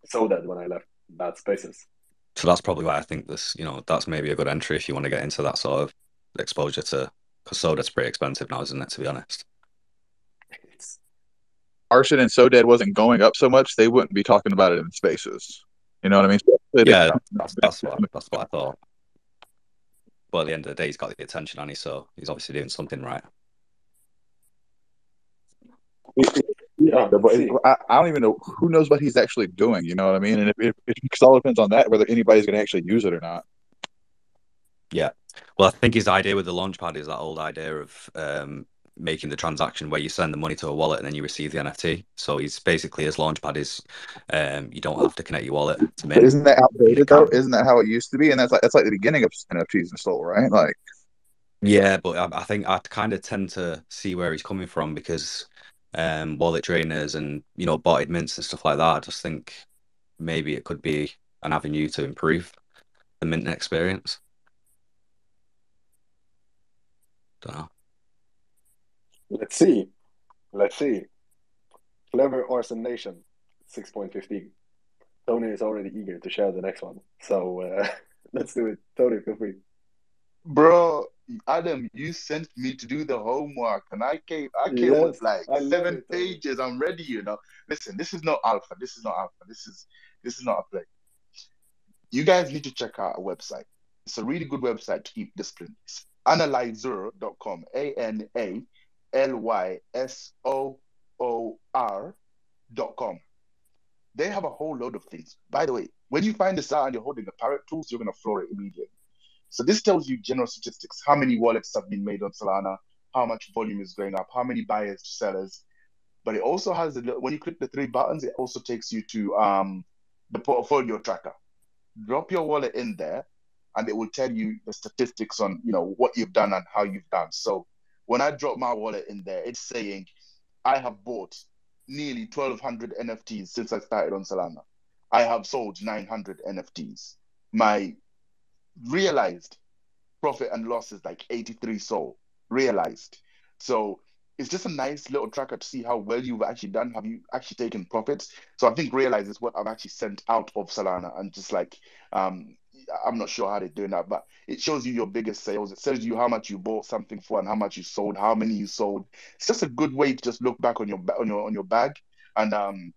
Soded when I left Bad Spaces. So that's probably why I think this. You know, that's maybe a good entry if you want to get into that sort of exposure to, because Soded's pretty expensive now, isn't it? To be honest. Arsen and Soded wasn't going up so much, they wouldn't be talking about it in spaces. You know what I mean? Yeah, that's what I thought. But at the end of the day, he's got the attention on you, so he's obviously doing something right. Yeah, but I don't even know who knows what he's actually doing. You know what I mean? And it all depends on that, whether anybody's going to actually use it or not. Yeah. Well, I think his idea with the launchpad is that old idea of making the transaction where you send the money to a wallet and then you receive the NFT. So he's basically, his launchpad is you don't have to connect your wallet to mint. But isn't that outdated though? Isn't that how it used to be? And that's like the beginning of NFTs and Soul, right? Like, yeah, but I think I kind of tend to see where he's coming from because wallet drainers and, you know, botted mints and stuff like that. I just think maybe it could be an avenue to improve the mint experience. Don't know. Let's see. Clever Arsen Nation, 6.15. Tony is already eager to share the next one. So let's do it. Tony, feel free. Bro, Adam, you sent me to do the homework, and I came with like 7 pages. I'm ready, you know. Listen, this is not alpha. This is not a play. You guys need to check out a website. It's a really good website to keep discipline. It's Analysoor.com. ANALYSOOR.com. They have a whole load of things. By the way, when you find this out and you're holding the parrot tools, you're going to floor it immediately. So this tells you general statistics, how many wallets have been made on Solana, how much volume is going up, how many buyers to sellers. But it also has, when you click the 3 buttons, it also takes you to the portfolio tracker. Drop your wallet in there, and it will tell you the statistics on, you know, what you've done and how you've done. So when I drop my wallet in there, it's saying I have bought nearly 1,200 NFTs since I started on Solana. I have sold 900 NFTs. My realized profit and loss is like 83 sold realized. So it's just a nice little tracker to see how well you've actually done. Have you actually taken profits? So I think realize is what I've actually sent out of Solana, and just like I'm not sure how they're doing that, but it shows you your biggest sales. It tells you how much you bought something for and how much you sold, how many you sold. It's just a good way to just look back on your bag and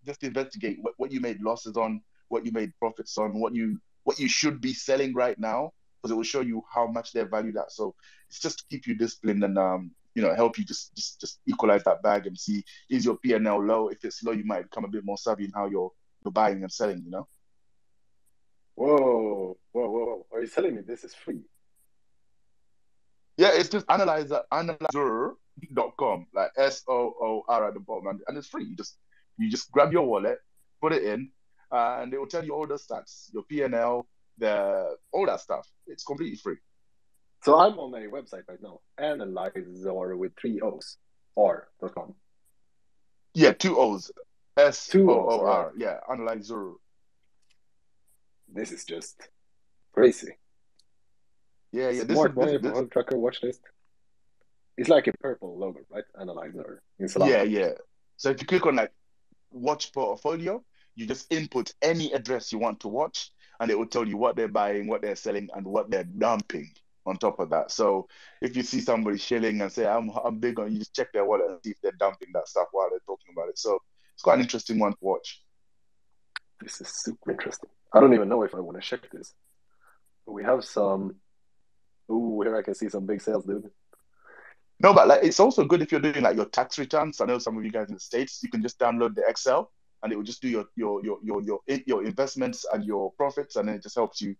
just investigate what you made losses on, what you made profits on, what you should be selling right now, because it will show you how much they're valued at. So it's just to keep you disciplined and you know, help you just equalize that bag and see, is your P&L low? If it's low, you might become a bit more savvy in how you're buying and selling, you know? Whoa. Are you telling me this is free? Yeah, it's just Analysoor.com, like SOOR at the bottom, and it's free. You just grab your wallet, put it in, and it will tell you all the stats, your P&L, all that stuff. It's completely free. So I'm on a website right now, Analysoor with 3 O's, r.com. Yeah, 2 O's. Two O's, SOOR. right. Yeah, Analysoor. This is just crazy. Yeah. Smart money for whole tracker watch list. It's like a purple logo, right? Analysoor in Solana. Yeah. So if you click on like watch portfolio, you just input any address you want to watch, and it will tell you what they're buying, what they're selling, and what they're dumping on top of that. So if you see somebody shilling and say, I'm big on, you just check their wallet and see if they're dumping that stuff while they're talking about it. So it's quite an interesting one to watch. This is super interesting. I don't even know if I want to check this. We have some. Ooh, here I can see some big sales, dude. No, but like it's also good if you're doing like your tax returns. I know some of you guys in the States, you can just download the Excel and it will just do your investments and your profits, and then it just helps you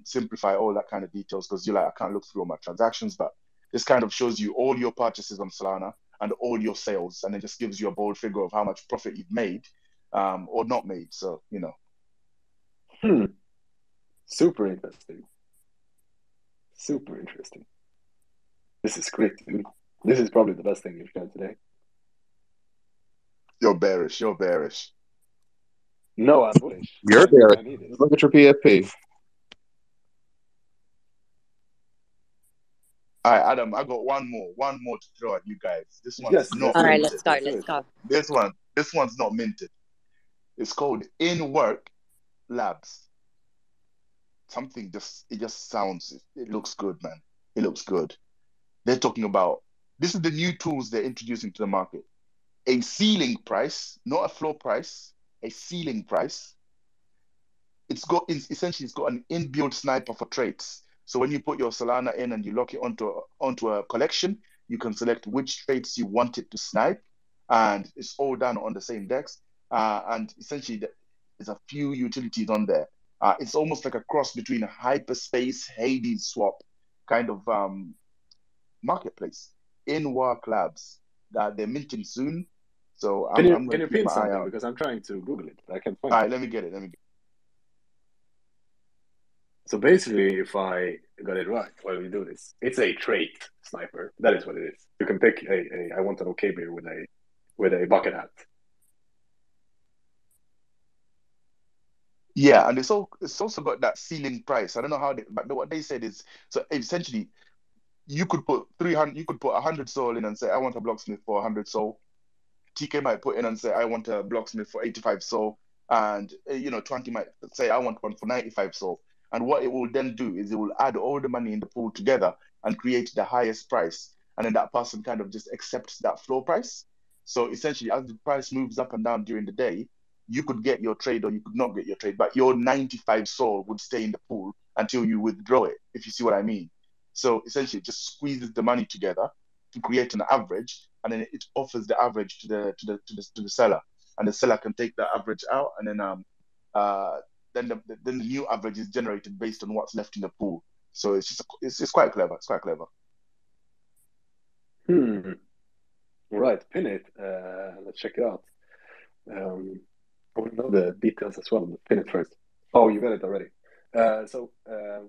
simplify all that kind of details, because you're like, I can't look through all my transactions, but this kind of shows you all your purchases on Solana and all your sales, and it just gives you a bold figure of how much profit you've made or not made. So, you know. Super interesting. Super interesting. This is great, dude. This is probably the best thing you've done today. You're bearish. No, I'm bullish. You're bearish. Look at your PFP. All right, Adam, I got one more to throw at you guys. This one's not all right, minted. let's go. This one's not minted. It's called Inkworklabs. Something it just sounds, it looks good, man. It looks good. They're talking about, this is the new tools they're introducing to the market. A ceiling price, not a floor price, a ceiling price. It's got an inbuilt sniper for traits. So when you put your Solana in and you lock it onto a collection, you can select which traits you want it to snipe, and it's all done on the same DEX. And essentially, there's a few utilities on there. It's almost like a cross between a hyperspace Hades swap kind of marketplace. Inkworklabs that they're minting soon. So Can I'm you going to keep pin my eye something, out. because I'm trying to Google it. I can't find All it. right, let me get it. So basically, if I got it right while we do this, it's a trait sniper. That is what it is. You can pick I want an okay beer with a bucket hat. Yeah, and it's also got that ceiling price. I don't know how but what they said is, so essentially you could put 100 soul in and say, I want a blocksmith for 100 soul. TK might put in and say, I want a blocksmith for 85 soul. And 20 might say, I want one for 95 soul. And what it will then do is it will add all the money in the pool together and create the highest price. And then that person kind of just accepts that floor price. So essentially, as the price moves up and down during the day, you could get your trade or you could not get your trade, but your 95 soul would stay in the pool until you withdraw it, if you see what I mean. So essentially, it just squeezes the money together to create an average, and then it offers the average to the seller, and the seller can take that average out, and then the new average is generated based on what's left in the pool. So it's quite clever. It's quite clever. Right, pin it. Let's check it out. I want to know the details as well, but pin it first. Oh, you got it already. So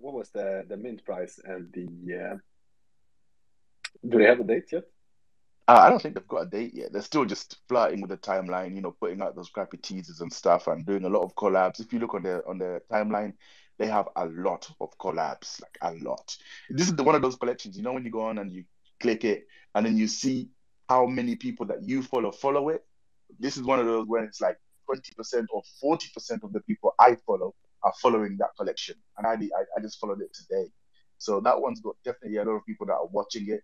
what was the mint price and the? Do they have a date yet? I don't think they've got a date yet. They're still just flirting with the timeline, putting out those crappy teasers and stuff and doing a lot of collabs. If you look on their timeline, they have a lot of collabs, like a lot. This is one of those collections, when you go on and you click it and then you see how many people that you follow it. This is one of those where it's like 20% or 40% of the people I follow are following that collection. And I just followed it today. So that one's got definitely a lot of people that are watching it.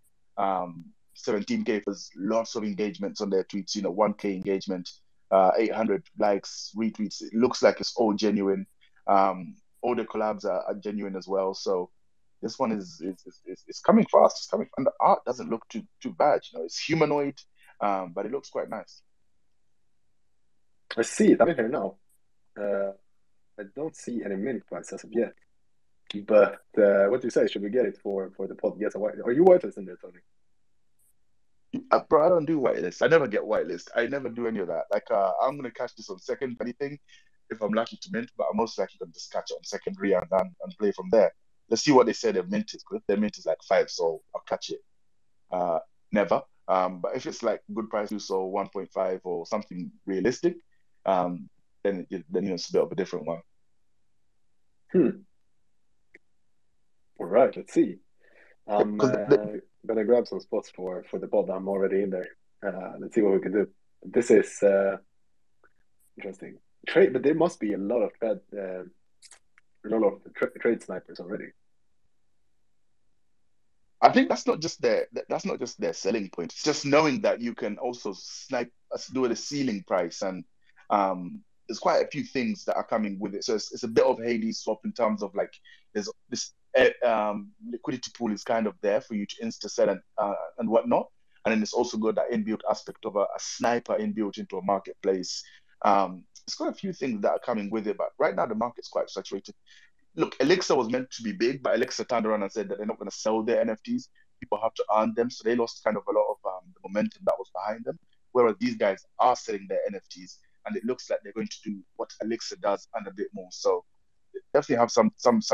17K for lots of engagements on their tweets, 1K engagement, 800 likes, retweets. It looks like it's all genuine. All the collabs are genuine as well. So this one is coming fast. It's coming, and the art doesn't look too bad. It's humanoid, but it looks quite nice. I see it. I'm in here now. I don't see any mint price as of yet. But what do you say? Should we get it for the pod? Yes, are you whitelist in there, Tony? Bro, I don't do whitelist. I never get whitelist. I never do any of that. Like, I'm gonna catch this on second anything if I'm lucky to mint, but I'm most likely gonna just catch it on secondary and play from there. let's see what they say their mint is. Because if their mint is like 5 sol, I'll catch it. Never. But if it's like good price, 2 sol, 1.5 or something realistic, then it's a bit of a different one. All right, let's see. I'm gonna grab some spots for the pod. I'm already in there. Let's see what we can do. This is interesting. Trade, but there must be a lot of trade snipers already. I think that's not just their selling point. It's just knowing that you can also snipe, do a ceiling price, and there's quite a few things that are coming with it. So it's a bit of Hades swap in terms of like there's this liquidity pool is kind of there for you to insta sell and whatnot, and then it's also got that inbuilt aspect of a sniper inbuilt into a marketplace. It's got a few things that are coming with it, but right now the market's quite saturated. Look, Elixir was meant to be big, but Elixir turned around and said that they're not going to sell their NFTs. People have to earn them, so they lost kind of a lot of the momentum that was behind them. Whereas these guys are selling their NFTs, and it looks like they're going to do what Elixir does and a bit more. So they definitely have some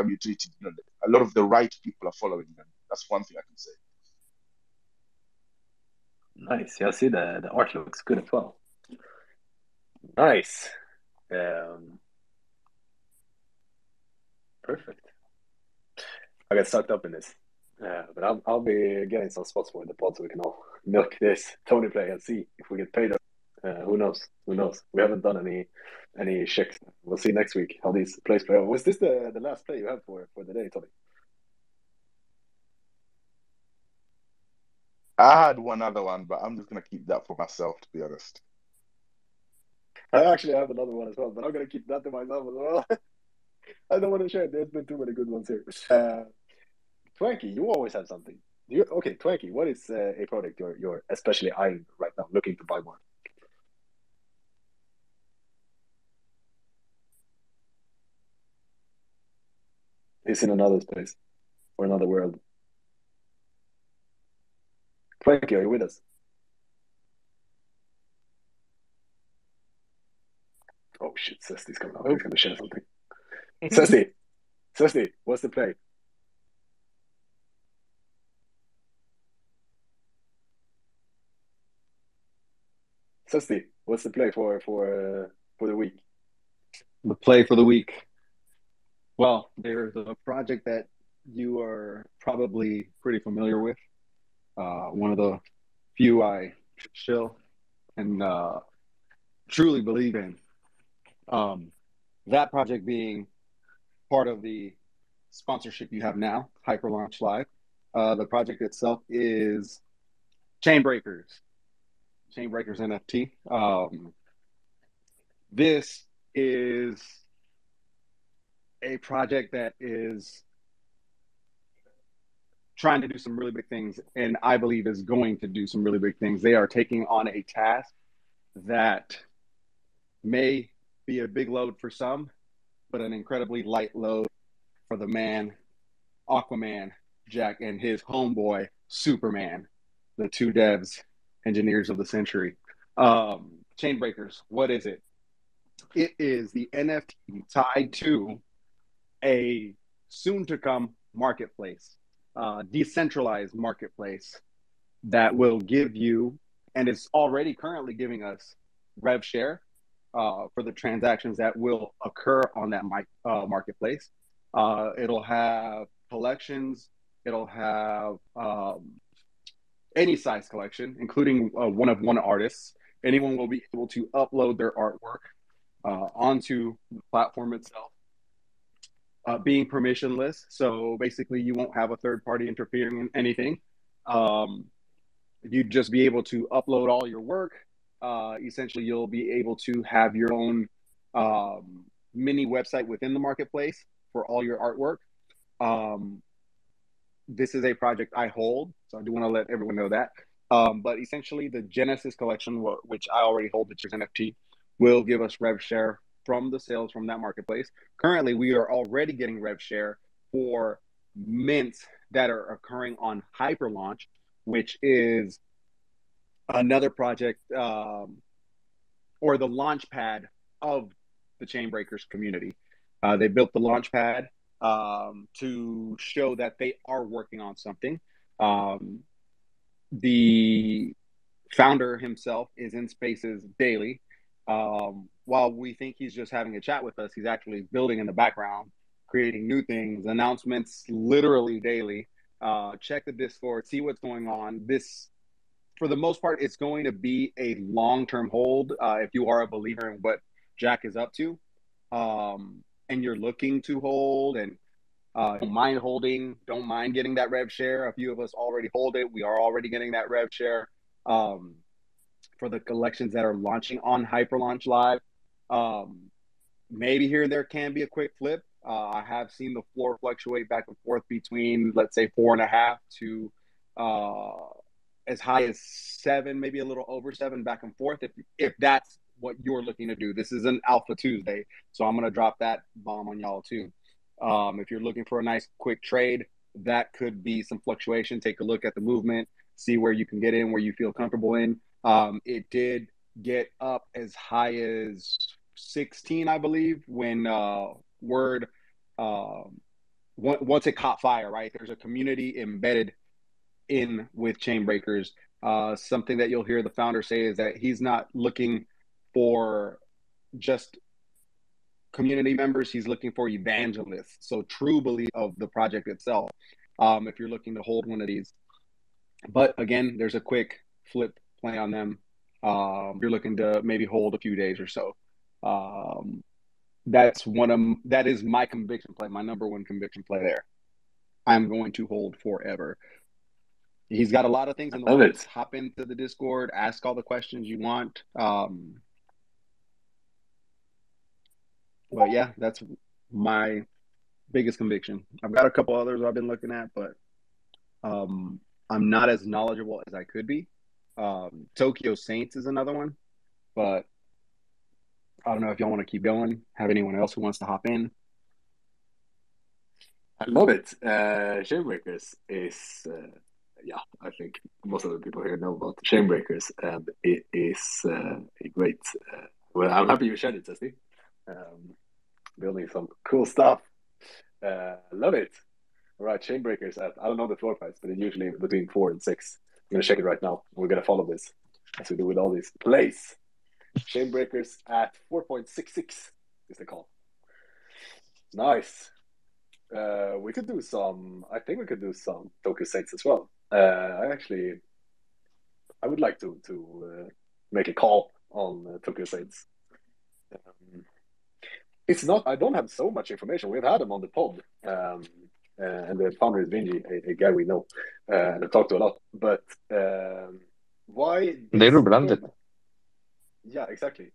utility. You know, a lot of the right people are following them. That's one thing I can say. Nice. Yeah, I see the art looks good as well. Nice. Perfect. I got sucked up in this, but I'll be getting some spots for the pod so we can all milk this Tony play and see if we get paid. Who knows? Who knows? We haven't done any checks. We'll see next week how these plays play out. Was this the last play you have for the day, Tony? I had one other one, but I'm just gonna keep that for myself, to be honest. I actually have another one as well, but I'm gonna keep that to myself as well. I don't want to share. There's been too many good ones here. Twanky, you always have something. Okay, Twanky, what is a product you're especially eyeing right now, looking to buy more? He's in another space or another world. Twanky, are you with us? Oh shit, Sesty's coming out. He's gonna share something. Sesty, what's the play? Sesty, what's the play for the week? The play for the week. Well, there's a project that you are probably pretty familiar with. One of the few I chill and truly believe in. That project being part of the sponsorship you have now, Hyperlaunch Live. The project itself is Chainbreakers NFT. This is a project that is trying to do some really big things, and I believe is going to do some really big things. They are taking on a task that may be a big load for some, but an incredibly light load for the man, Aquaman, Jack, and his homeboy, Superman, the two devs, engineers of the century. Chainbreakers, what is it? It is the NFT tied to a soon-to-come marketplace, decentralized marketplace that will give you, and it's already currently giving us, rev share for the transactions that will occur on that marketplace. It'll have collections. It'll have any size collection, including one-of-one artists. Anyone will be able to upload their artwork onto the platform itself, being permissionless. So basically, you won't have a third party interfering in anything. You'd just be able to upload all your work. Essentially, you'll be able to have your own mini website within the marketplace for all your artwork. This is a project I hold, so I do want to let everyone know that. But essentially, the Genesis collection, which I already hold, which is NFT, will give us rev share from the sales from that marketplace. Currently, we are already getting rev share for mints that are occurring on Hyperlaunch, which is another project or the launch pad of the Chainbreakers community. They built the launch pad to show that they are working on something. The founder himself is in spaces daily. While we think he's just having a chat with us, he's actually building in the background, creating new things, announcements literally daily. Check the Discord, see what's going on. This, for the most part, it's going to be a long-term hold if you are a believer in what Jack is up to, and you're looking to hold and don't mind holding, don't mind getting that rev share. A few of us already hold it. We are already getting that rev share for the collections that are launching on Hyperlaunch Live. Maybe here and there can be a quick flip. I have seen the floor fluctuate back and forth between, let's say, 4.5 to as high as 7, maybe a little over 7, back and forth. If that's what you're looking to do, this is an Alpha Tuesday, so I'm going to drop that bomb on y'all too. If you're looking for a nice quick trade, that could be some fluctuation. Take a look at the movement, see where you can get in, where you feel comfortable in. It did get up as high as 16, I believe, when word once it caught fire, right? There's a community embedded in with chain breakers. Something that you'll hear the founder say is that he's not looking for just community members, he's looking for evangelists, so true belief of the project itself, if you're looking to hold one of these. But again, there's a quick flip play on them. You're looking to maybe hold a few days or so. That is my conviction play, my number one conviction play there. I'm going to hold forever. He's got a lot of things in the works. Hop into the Discord, ask all the questions you want. But yeah, that's my biggest conviction. I've got a couple others I've been looking at, but I'm not as knowledgeable as I could be. Tokyo Saints is another one, but I don't know if y'all want to keep going. Have anyone else who wants to hop in? I love it. Chainbreakers is, I think most of the people here know about Chainbreakers, and it is a great. Well, I'm happy you shared it, Testy. Building some cool stuff. Love it. All right, Chainbreakers at, I don't know the floor price, but it's usually between 4 and 6. I'm gonna check it right now. We're gonna follow this as we do with all these plays. Chainbreakers at 4.66 is the call. Nice. We could do some. I think we could do some Tokyo Saints as well. I would like to make a call on Tokyo Saints. It's not. I don't have so much information. We've had him on the pod, and the founder is Vinji, a guy we know, and I talked to a lot. But why they rebranded? Yeah, exactly.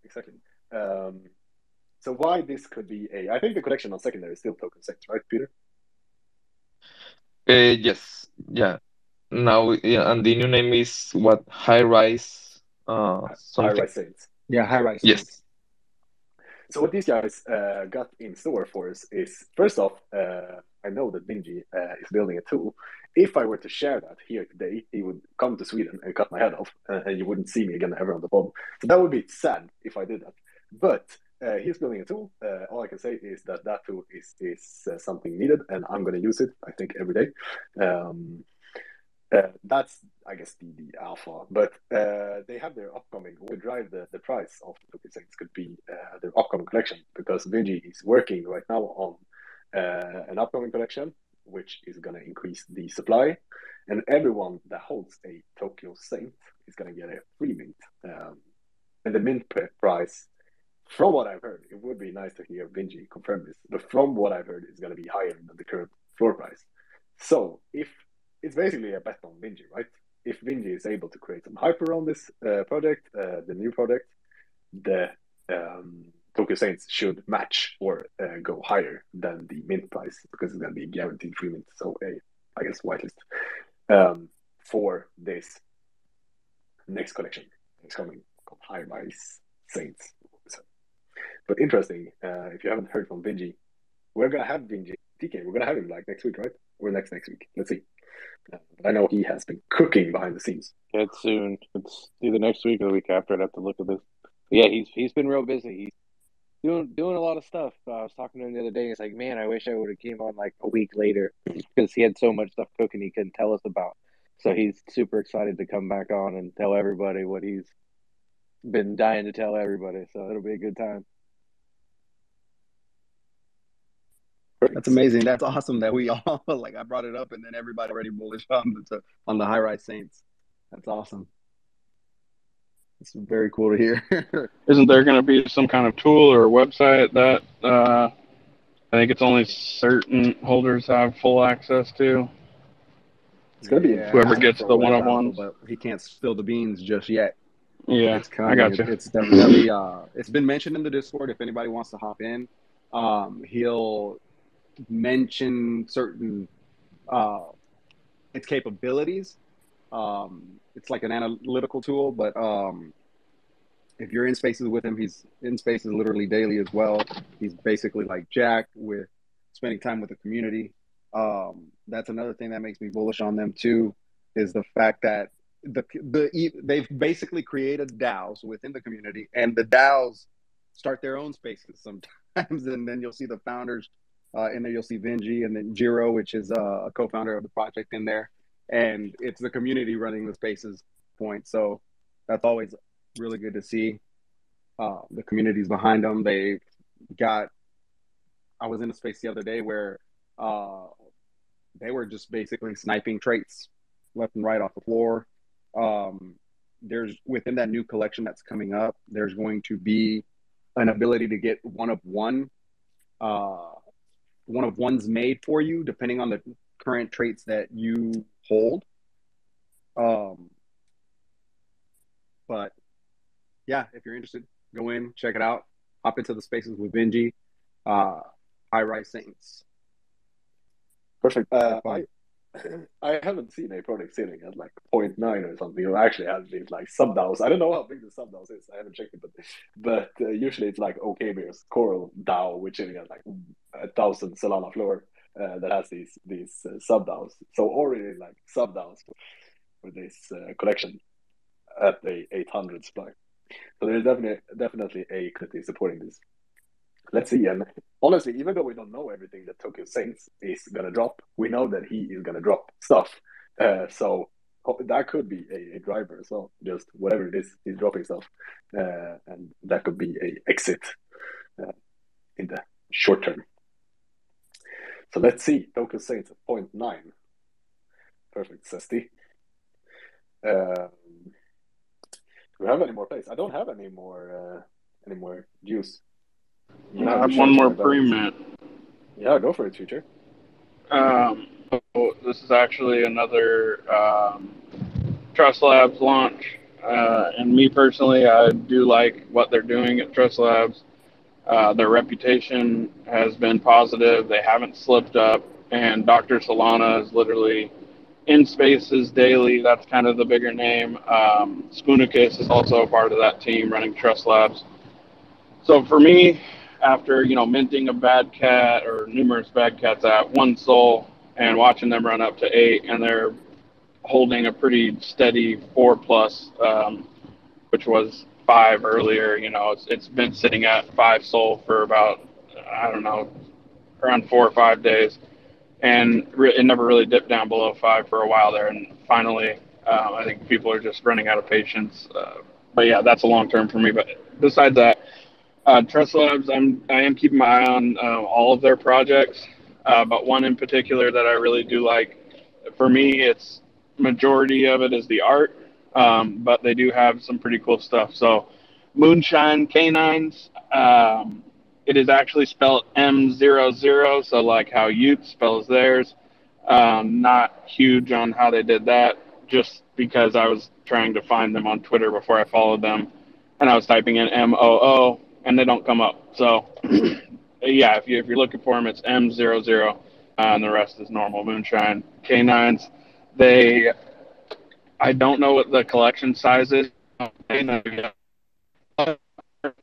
So why this could be a? I think the collection on secondary is still Tokyo Saints, right, Peter? Yes. Yeah. Now, yeah, and the new name is what? High Rise. High Something. Rise Saints. Yeah, High Rise Yes. Saints. So what these guys got in store for us is, first off, I know that Vinji is building a tool. If I were to share that here today, he would come to Sweden and cut my head off, and you wouldn't see me again ever on the pod. So that would be sad if I did that. But he's building a tool. All I can say is that tool is something needed, and I'm going to use it, I think, every day. That's, I guess, the alpha. But they have their upcoming, what would drive the price of the Tokyo Saints could be their upcoming collection, because Vinji is working right now on an upcoming collection, which is going to increase the supply. And everyone that holds a Tokyo Saint is going to get a free mint. And the mint price, from what I've heard, it would be nice to hear Vinji confirm this, but from what I've heard, it's going to be higher than the current floor price. So if it's basically a bet on Vinji, right? If Vinji is able to create some hype around this project, the new project, the Tokyo Saints should match or go higher than the mint price, because it's going to be guaranteed free mint. So I guess whitelist for this next collection. It's coming called High Rise Saints. But interesting, if you haven't heard from Vinji, we're going to have Vinji, TK, we're going to have him like next week, right? Or next week. Let's see. I know he has been cooking behind the scenes. Yeah, it's soon. It's either next week or the week after. I'd have to look at this. But yeah, he's been real busy. doing a lot of stuff. I was talking to him the other day. He's like, man, I wish I would have came on like a week later because he had so much stuff cooking he couldn't tell us about. So he's super excited to come back on and tell everybody what he's been dying to tell everybody. So it'll be a good time. That's amazing. That's awesome that we all like. I brought it up, and then everybody already bullish on the high rise Saints. That's awesome. It's very cool to hear. Isn't there going to be some kind of tool or website that I think it's only certain holders have full access to? It's going to be whoever gets the one-of-ones, but he can't spill the beans just yet. Yeah, it's coming. I got you. It's definitely it's been mentioned in the Discord. If anybody wants to hop in, he'll mention certain its capabilities. It's like an analytical tool, but if you're in spaces with him, he's in spaces literally daily as well. He's basically like Jack with spending time with the community. That's another thing that makes me bullish on them too, is the fact that they've basically created DAOs within the community, and the DAOs start their own spaces sometimes, and then you'll see the founders in there. You'll see Vinji and then Jiro, which is a co-founder of the project, in there, and it's the community running the spaces point. So that's always really good to see. The community's behind them. They've got. I was in a space the other day where they were just basically sniping traits left and right off the floor. There's within that new collection that's coming up, there's going to be an ability to get one of ones made for you, depending on the current traits that you hold. But yeah, if you're interested, go in, check it out. Hop into the spaces with Vinji, High Rise Saints. Perfect. I haven't seen a project sitting at like 0.9 or something. It actually has these like sub-DAOs. I don't know how big the sub-DAOs is. I haven't checked it, but usually it's like OKBear's Coral DAO, which is at like 1,000 Solana floor that has these sub-DAOs. So already like sub-DAOs for this collection at the 800 supply. So there's definitely a community supporting this. Let's see. And honestly, even though we don't know everything that Tokyo Saints is going to drop, we know that he is going to drop stuff. So that could be a driver as well. Just whatever it is, he's dropping stuff. And that could be a exit in the short term. So let's see. Tokyo Saints at 0.9. Perfect, Sesti. Do we have any more plays? I don't have any more juice. I have one more pre-mint. Yeah, go for it, Future. This is actually another Trust Labs launch. And me personally, I do like what they're doing at Trust Labs. Their reputation has been positive. They haven't slipped up. And Dr. Solana is literally in spaces daily. That's kind of the bigger name. Spoonicus is also a part of that team running Trust Labs. So for me, after minting a bad cat or numerous bad cats at 1 Sol and watching them run up to 8, and they're holding a pretty steady 4+, which was 5 earlier. It's been sitting at 5 Sol for about around 4 or 5 days, and it never really dipped down below 5 for a while there. And finally, I think people are just running out of patience. But yeah, that's a long term for me. But besides that, Trust Labs, I am keeping my eye on all of their projects, but one in particular that I really do like. For me, it's majority of it is the art, but they do have some pretty cool stuff. So Moonshine Canines, it is actually spelled M00, so like how Ute spells theirs. Not huge on how they did that, just because I was trying to find them on Twitter before I followed them, and I was typing in MOO, and they don't come up. So, yeah, if you're looking for them, it's M00, and the rest is normal Moonshine Canines. I don't know what the collection size is.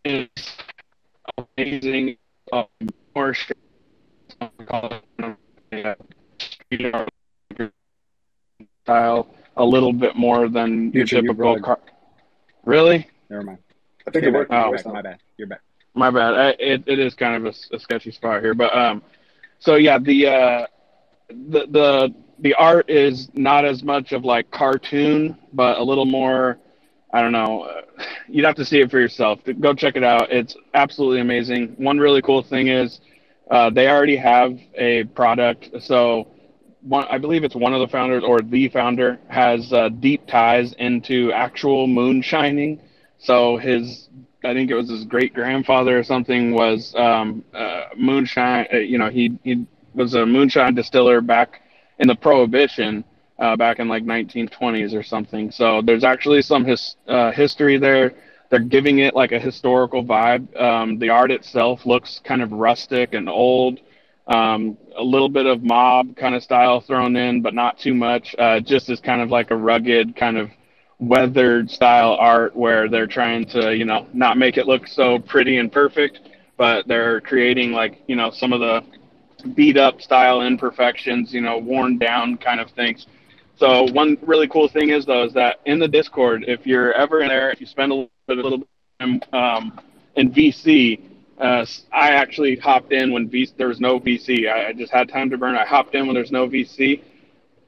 It's amazing. More style, a little bit more than your typical car. Really? Never mind. I think it worked. Oh, my bad. You're back. My bad. It is kind of a sketchy spot here, but so yeah, the art is not as much of like cartoon, but a little more. I don't know. You'd have to see it for yourself. Go check it out. It's absolutely amazing. One really cool thing is they already have a product. So I believe it's one of the founders or the founder has deep ties into actual moonshining. So I think it was his great grandfather or something was moonshine. He was a moonshine distiller back in the Prohibition, back in like 1920s or something. So there's actually some history there. They're giving it like a historical vibe. The art itself looks kind of rustic and old. A little bit of mob kind of style thrown in, but not too much. Just as kind of like a rugged kind of weathered style art where they're trying to, not make it look so pretty and perfect, but they're creating like, some of the beat up style imperfections, worn down kind of things. So one really cool thing is though, is that in the Discord, if you're ever in there, if you spend a little bit of time in VC, I actually hopped in when there was no VC. I just had time to burn. I hopped in when there's no VC.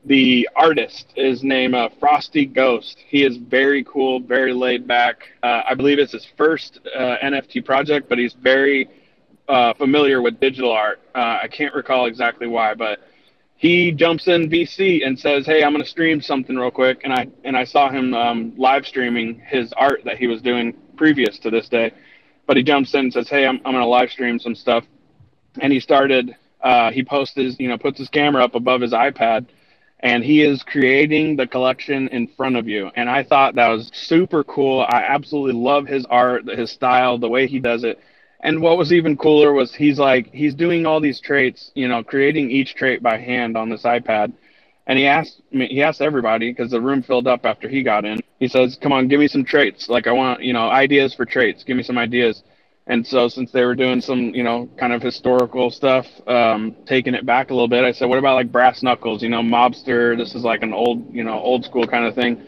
The artist is named Frosty Ghost. He is very cool, very laid back. I believe it's his first NFT project, but he's very familiar with digital art. I can't recall exactly why, but he jumps in VC and says, "Hey, I'm going to stream something real quick." And I saw him live streaming his art that he was doing previous to this day. But he jumps in and says, "Hey, I'm going to live stream some stuff." And he started. He posts puts his camera up above his iPad, and he is creating the collection in front of you. And I thought that was super cool. I absolutely love his art, his style, the way he does it. And what was even cooler was he's doing all these traits, creating each trait by hand on this iPad. And he asked everybody, because the room filled up after he got in. He says, "Come on, give me some traits. Like I want, ideas for traits. Give me some ideas." And so since they were doing some, kind of historical stuff, taking it back a little bit, I said, "What about like brass knuckles, mobster? This is like an old school kind of thing."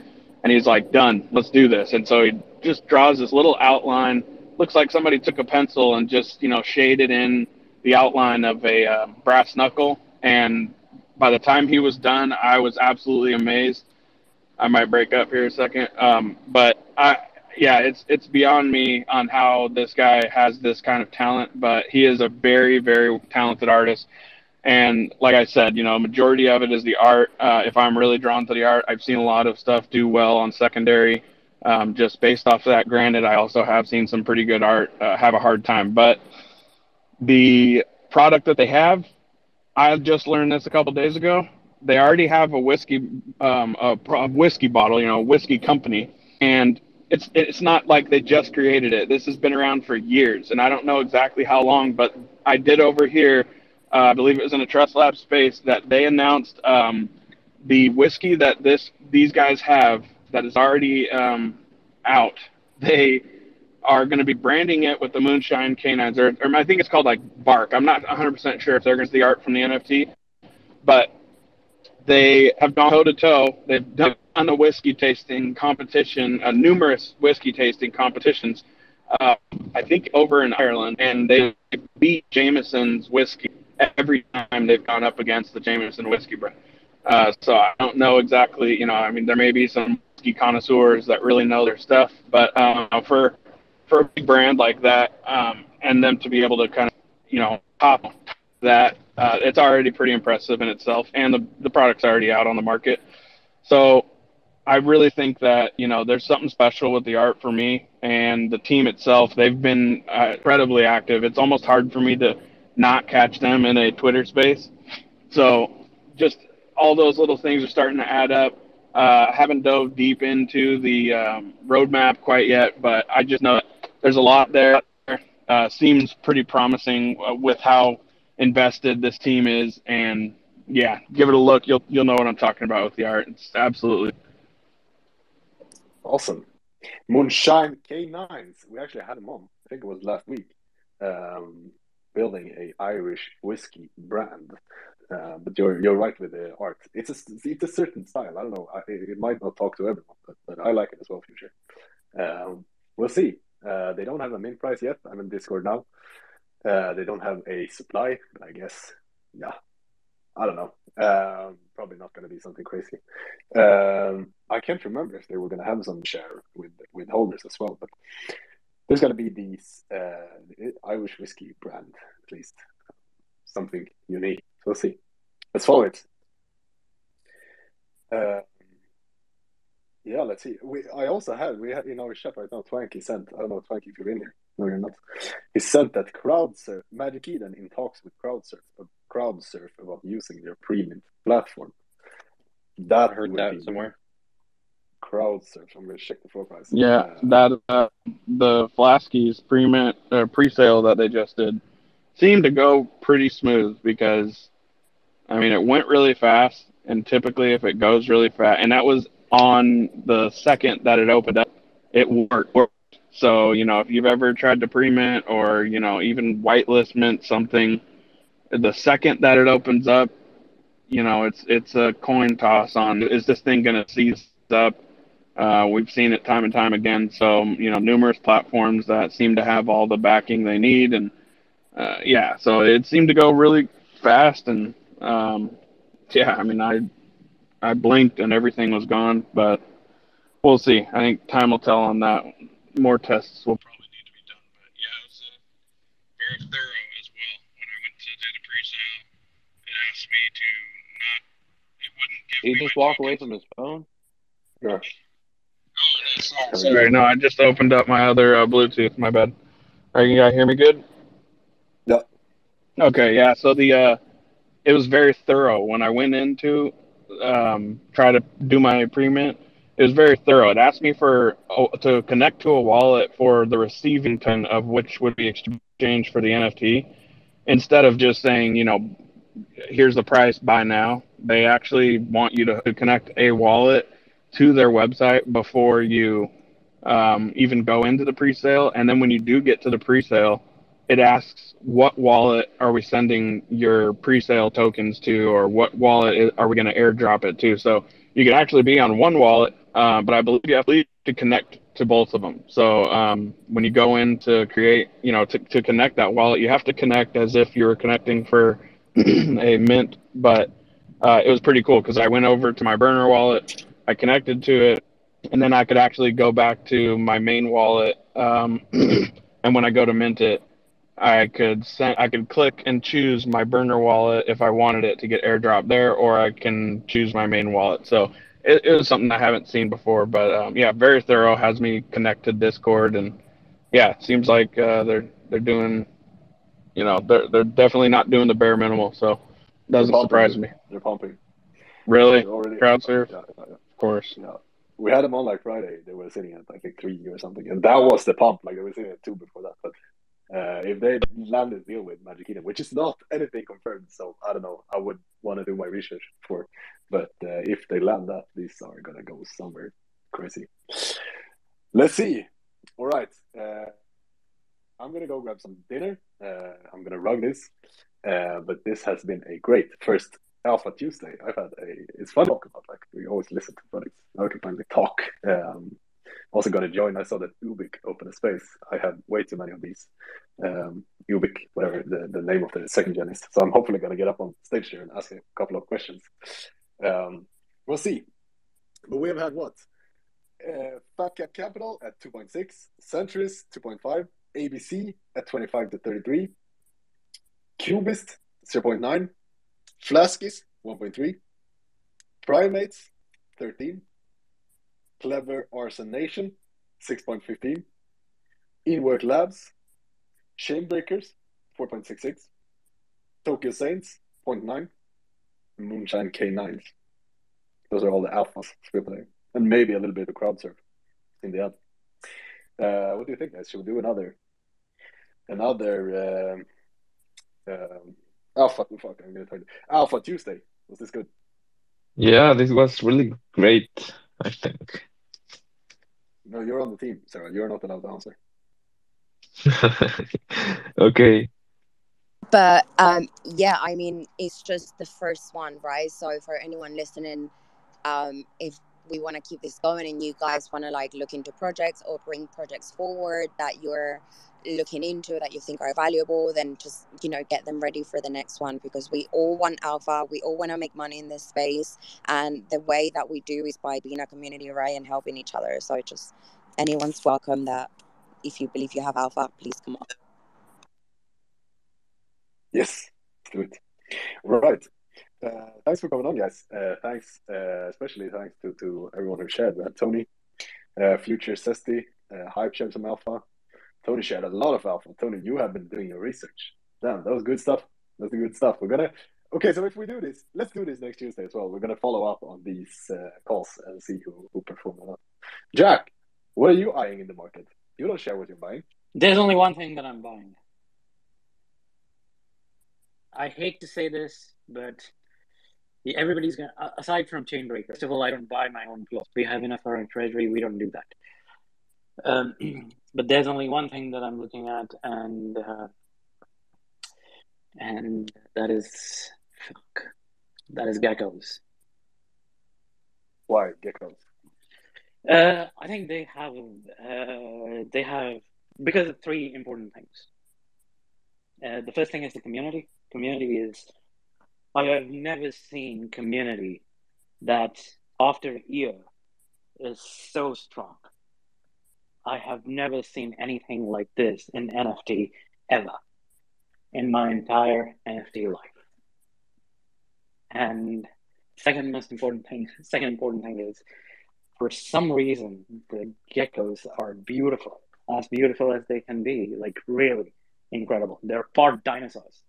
And he's like, "Done. Let's do this." And so he just draws this little outline. Looks like somebody took a pencil and just, shaded in the outline of a brass knuckle. And by the time he was done, I was absolutely amazed. I might break up here a second. It's beyond me on how this guy has this kind of talent, but he is a very, very talented artist. And like I said, majority of it is the art. If I'm really drawn to the art, I've seen a lot of stuff do well on secondary, just based off of that. Granted, I also have seen some pretty good art have a hard time, but the product that they have, I just learned this a couple days ago. They already have a whiskey bottle, a whiskey company, and it's not like they just created it. This has been around for years, and I don't know exactly how long, but I did overhear, I believe it was in a Trust Lab space, that they announced the whiskey that these guys have that is already out. They are going to be branding it with the Moonshine Canines, or I think it's called like Bark. I'm not 100% sure if they're going to see art from the NFT, but they have gone toe to toe. They've done a whiskey tasting competition, numerous whiskey tasting competitions, I think over in Ireland, and they beat Jameson's whiskey every time they've gone up against the Jameson whiskey brand. So I don't know exactly, there may be some whiskey connoisseurs that really know their stuff, but for a big brand like that, and them to be able to kind of, pop that, it's already pretty impressive in itself, and the product's already out on the market. So I really think that, there's something special with the art for me and the team itself. They've been incredibly active. It's almost hard for me to not catch them in a Twitter space. So just all those little things are starting to add up. Haven't dove deep into the roadmap quite yet, but I just know there's a lot there. Seems pretty promising with how invested this team is, and yeah, give it a look. You'll know what I'm talking about with the art. It's absolutely awesome. Moonshine K9s. We actually had them on. I think it was last week. Building a Irish whiskey brand. But you're right with the art. It's a certain style. I don't know. It might not talk to everyone, but I like it as well. For sure. We'll see. They don't have a mint price yet. I'm in Discord now. They don't have a supply, but I guess, yeah, I don't know. Probably not going to be something crazy. I can't remember if they were going to have some share with holders as well, but there's going to be these Irish whiskey brand, at least something unique. We'll see. Let's follow it. Yeah, let's see. We had in our chat right now, Twanky sent, I don't know, Twanky, if you're in here. No, you're not. He said that Magic Eden in talks with CrowdSurf about using their pre-mint platform. That heard that somewhere. CrowdSurf. I'm going to check the floor price. Yeah, that the Flaskies pre-sale that they just did seemed to go pretty smooth because, I mean, it went really fast, and typically if it goes really fast, and that was on the second that it opened up, it worked. So, you know, if you've ever tried to pre-mint or, you know, even whitelist mint something, the second that it opens up, you know, it's a coin toss on, is this thing going to seize up? We've seen it time and time again. So, you know, numerous platforms that seem to have all the backing they need. And, yeah, so it seemed to go really fast. And, yeah, I mean, I blinked and everything was gone, but we'll see. I think time will tell on that. More tests will probably need to be done. But, yeah, it was very thorough as well. When I went to do the pre-sale, it asked me to not, it wouldn't give me He just walk away from his phone? Yeah. Oh, sorry, no, I just opened up my other Bluetooth. My bad. Are you guys hear me good? Yeah. Okay, yeah. So it was very thorough when I went into try to do my pre-mint. It was very thorough. It asked me to connect to a wallet for the receiving token of which would be exchanged for the NFT, instead of just saying, you know, here's the price, buy now. They actually want you to connect a wallet to their website before you even go into the pre-sale. And then when you do get to the pre-sale, it asks what wallet are we sending your pre-sale tokens to, or what wallet are we going to airdrop it to. So you can actually be on one wallet, but I believe you have to connect to both of them. So when you go in to create, you know, to connect that wallet, you have to connect as if you were connecting for a mint. But it was pretty cool because I went over to my burner wallet, I connected to it, and then I could actually go back to my main wallet. And when I go to mint it, I could click and choose my burner wallet if I wanted it to get airdrop there, or I can choose my main wallet. So it was something I haven't seen before, but yeah, very thorough. Has me connect to Discord, and yeah, it seems like they're doing, you know, they're definitely not doing the bare minimal. So doesn't surprise me. They're pumping. Really? They're already CrowdSurf? Yeah. Of course. Yeah. We had them on like Friday. They were sitting at I think 3 or something, and that was the pump. Like they were sitting at 2 before that. But if they land a deal with Magic Eden, which is not anything confirmed, so I don't know. I would want to do my research for. But if they land that, these are gonna go somewhere crazy. Let's see. All right. I'm gonna go grab some dinner. I'm gonna rug this. But this has been a great first Alpha Tuesday. It's fun to talk about. Like we always listen to products. Now we can finally talk. Also got to join. I saw that Ubik opened a space. I have way too many of these. Ubik, whatever the name of the second gen is. So I'm hopefully gonna get up on stage here and ask a couple of questions. We'll see. But we have had what? FatCats Capital at 2.6, Sentries 2.5, ABC at 25 to 33, Cubist 0.9, Flaskies 1.3, Primates 13, Clever Arsen Nation 6.15, Inkworklabs, Chainbreakers 4.66, Tokyo Saints 0.9, Moonshine K9s. Those are all the alphas we're playing, and maybe a little bit of CrowdSurf in the end. What do you think, guys? Should we do another Alpha Tuesday? Was this good? Yeah, this was really great, I think. No, you're on the team, Sarah. You're not allowed to answer. Okay. But yeah, I mean, it's just the first one, right? So for anyone listening, if we want to keep this going and you guys want to like look into projects or bring projects forward that you're looking into that you think are valuable, then just, you know, get them ready for the next one, because we all want alpha, we all want to make money in this space, and the way that we do is by being a community, right, and helping each other. So just anyone's welcome. That if you believe you have alpha, please come on. Yes, let's do it. Right. Thanks for coming on, guys. Thanks, especially thanks to everyone who shared. We had Tony, Future Sesti, Hype shared some alpha. Tony shared a lot of alpha. Tony, you have been doing your research. Damn, that was good stuff. That's the good stuff. Okay, so if we do this, let's do this next Tuesday as well. We're gonna follow up on these calls and see who performed or not. Jack, what are you eyeing in the market? You don't share what you're buying. There's only one thing that I'm buying. I hate to say this, but everybody's gonna, aside from Chainbreaker. First of all, I don't buy my own plots. We have enough for our treasury. We don't do that. But there's only one thing that I'm looking at, and that is geckos. Why geckos? I think they have because of three important things. The first thing is the community. Community is, I have never seen community that after a year is so strong. I have never seen anything like this in NFT ever in my entire NFT life. And second important thing is, for some reason, the geckos are beautiful as they can be, like really incredible. They're part dinosaurs,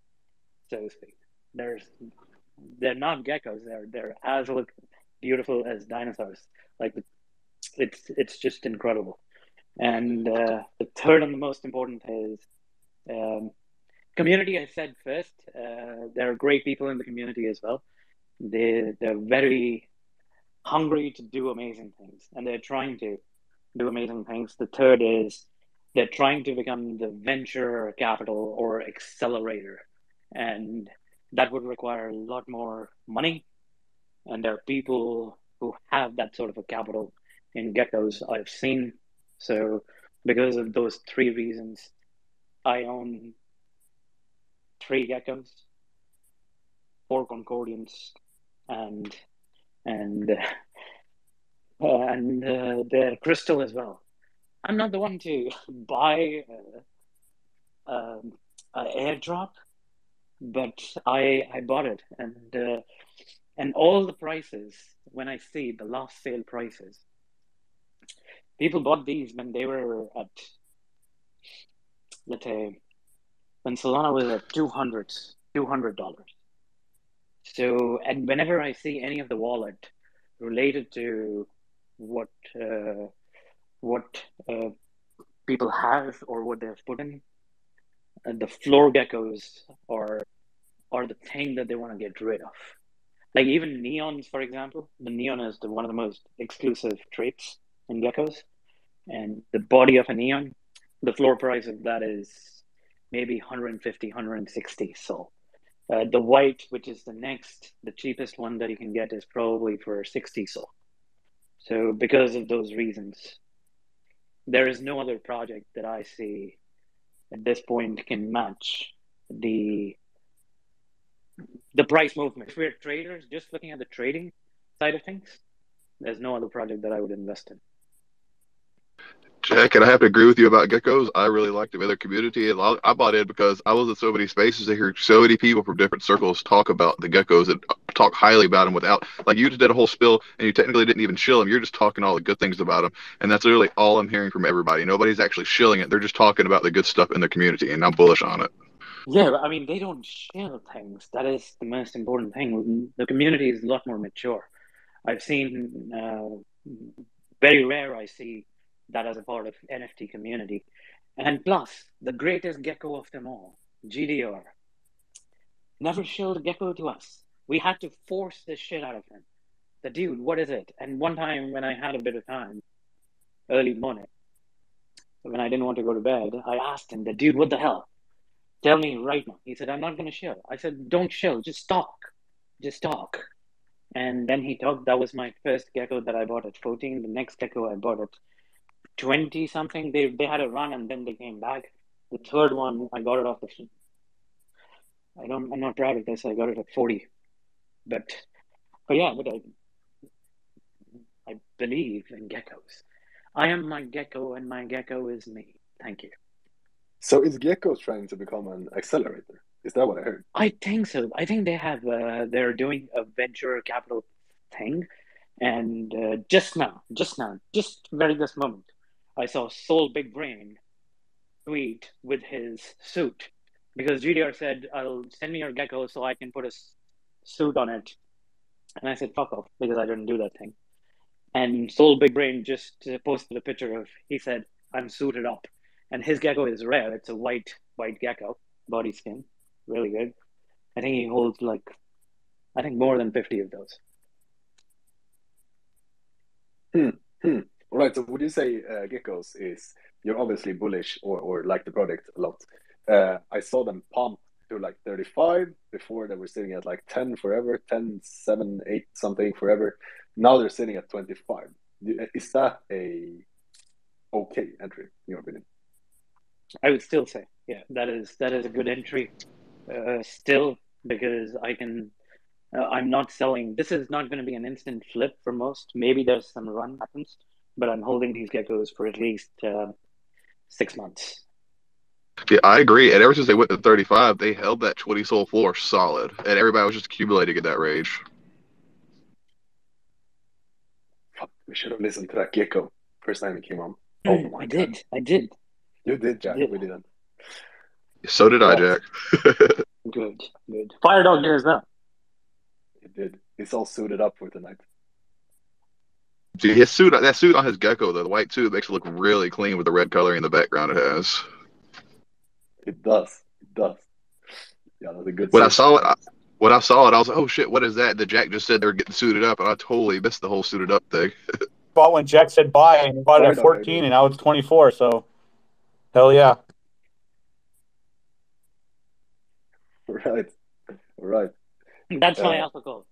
so to speak. They're not geckos. They're as beautiful as dinosaurs. Like it's just incredible. And the third and the most important is community. I said first, there are great people in the community as well. They're very hungry to do amazing things, and they're trying to do amazing things. The third is they're trying to become the venture capital or accelerator, and that would require a lot more money. And there are people who have that sort of a capital in geckos I've seen. So because of those three reasons, I own 3 geckos, 4 Concordians, and the crystal as well. I'm not the one to buy an airdrop, but I bought it, and all the prices, when I see the last sale prices, people bought these when they were at, let's say, when Solana was at $200. So, and whenever I see any of the wallet related to what people have or what they've put in, the floor geckos are the thing that they want to get rid of. Like even neons, for example. The neon is one of the most exclusive traits in geckos. And the body of a neon, the floor price of that is maybe 150, 160. So the white, which is the cheapest one that you can get, is probably for 60. So because of those reasons, there is no other project that I see at this point can match the price movement. If we're traders, just looking at the trading side of things, there's no other project that I would invest in. Jack, and I have to agree with you about geckos. I really like the other community. I bought in because I was in so many spaces. I hear so many people from different circles talk about the geckos and talk highly about them without, like you just did a whole spill and you technically didn't even shill them. You're just talking all the good things about them. And that's literally all I'm hearing from everybody. Nobody's actually shilling it. They're just talking about the good stuff in the community, and I'm bullish on it. Yeah, but I mean, they don't share things. That is the most important thing. The community is a lot more mature. I've seen, very rare I see that as a part of NFT community. And plus, the greatest gecko of them all, GDR, never showed a gecko to us. We had to force the shit out of him. The dude, what is it? And one time when I had a bit of time, early morning, when I didn't want to go to bed, I asked him, the dude, what the hell? Tell me right now. He said, I'm not going to shill. I said, don't shill, just talk. Just talk. And then he talked, that was my first gecko that I bought at 14. The next gecko I bought at 20 something. They had a run and then they came back. The third one, I got it off the I'm not proud of this. I got it at 40. But yeah, but I believe in geckos. I am my gecko and my gecko is me. Thank you. So is Gecko trying to become an accelerator? Is that what I heard? I think so. I think they have they're doing a venture capital thing, and just very this moment, I saw Soul Big Brain tweet with his suit because GDR said, "I'll send me your gecko so I can put a suit on it," and I said, "Fuck off," because I didn't do that thing. And Soul Big Brain just posted a picture of. He said, "I'm suited up," and his gecko is rare. It's a white gecko, body skin. Really good. I think he holds more than 50 of those. All right. So would you say geckos is, you're obviously bullish or like the product a lot. I saw them pump to like 35 before. They were sitting at like 10 forever, 10, 7, 8 something forever. Now they're sitting at 25. Is that a okay entry in your opinion? I would still say, yeah, that is a good entry. Still, because I'm not selling. This is not going to be an instant flip for most. Maybe there's some run happens, but I'm holding these geckos for at least 6 months. Yeah, I agree. And ever since they went to 35, they held that 20 soul floor solid, and everybody was just accumulating at that range. Fuck, we should have listened to that Gecko first time it came on. Oh my God. I did. You did, Jack. We didn't. So did I, Jack. Good. Fire Dog did as well. It did. He's all suited up for tonight. See, that suit on his gecko, the white suit, makes it look really clean with the red coloring in the background it has. It does. Yeah, that's a good. When I saw it, I was like, "Oh shit, what is that?" The Jack just said they were getting suited up, and I totally missed the whole suited up thing. Bought when Jack said buy, and he bought it at 14, and now it's 24. So, hell yeah. Right. That's my alpha code.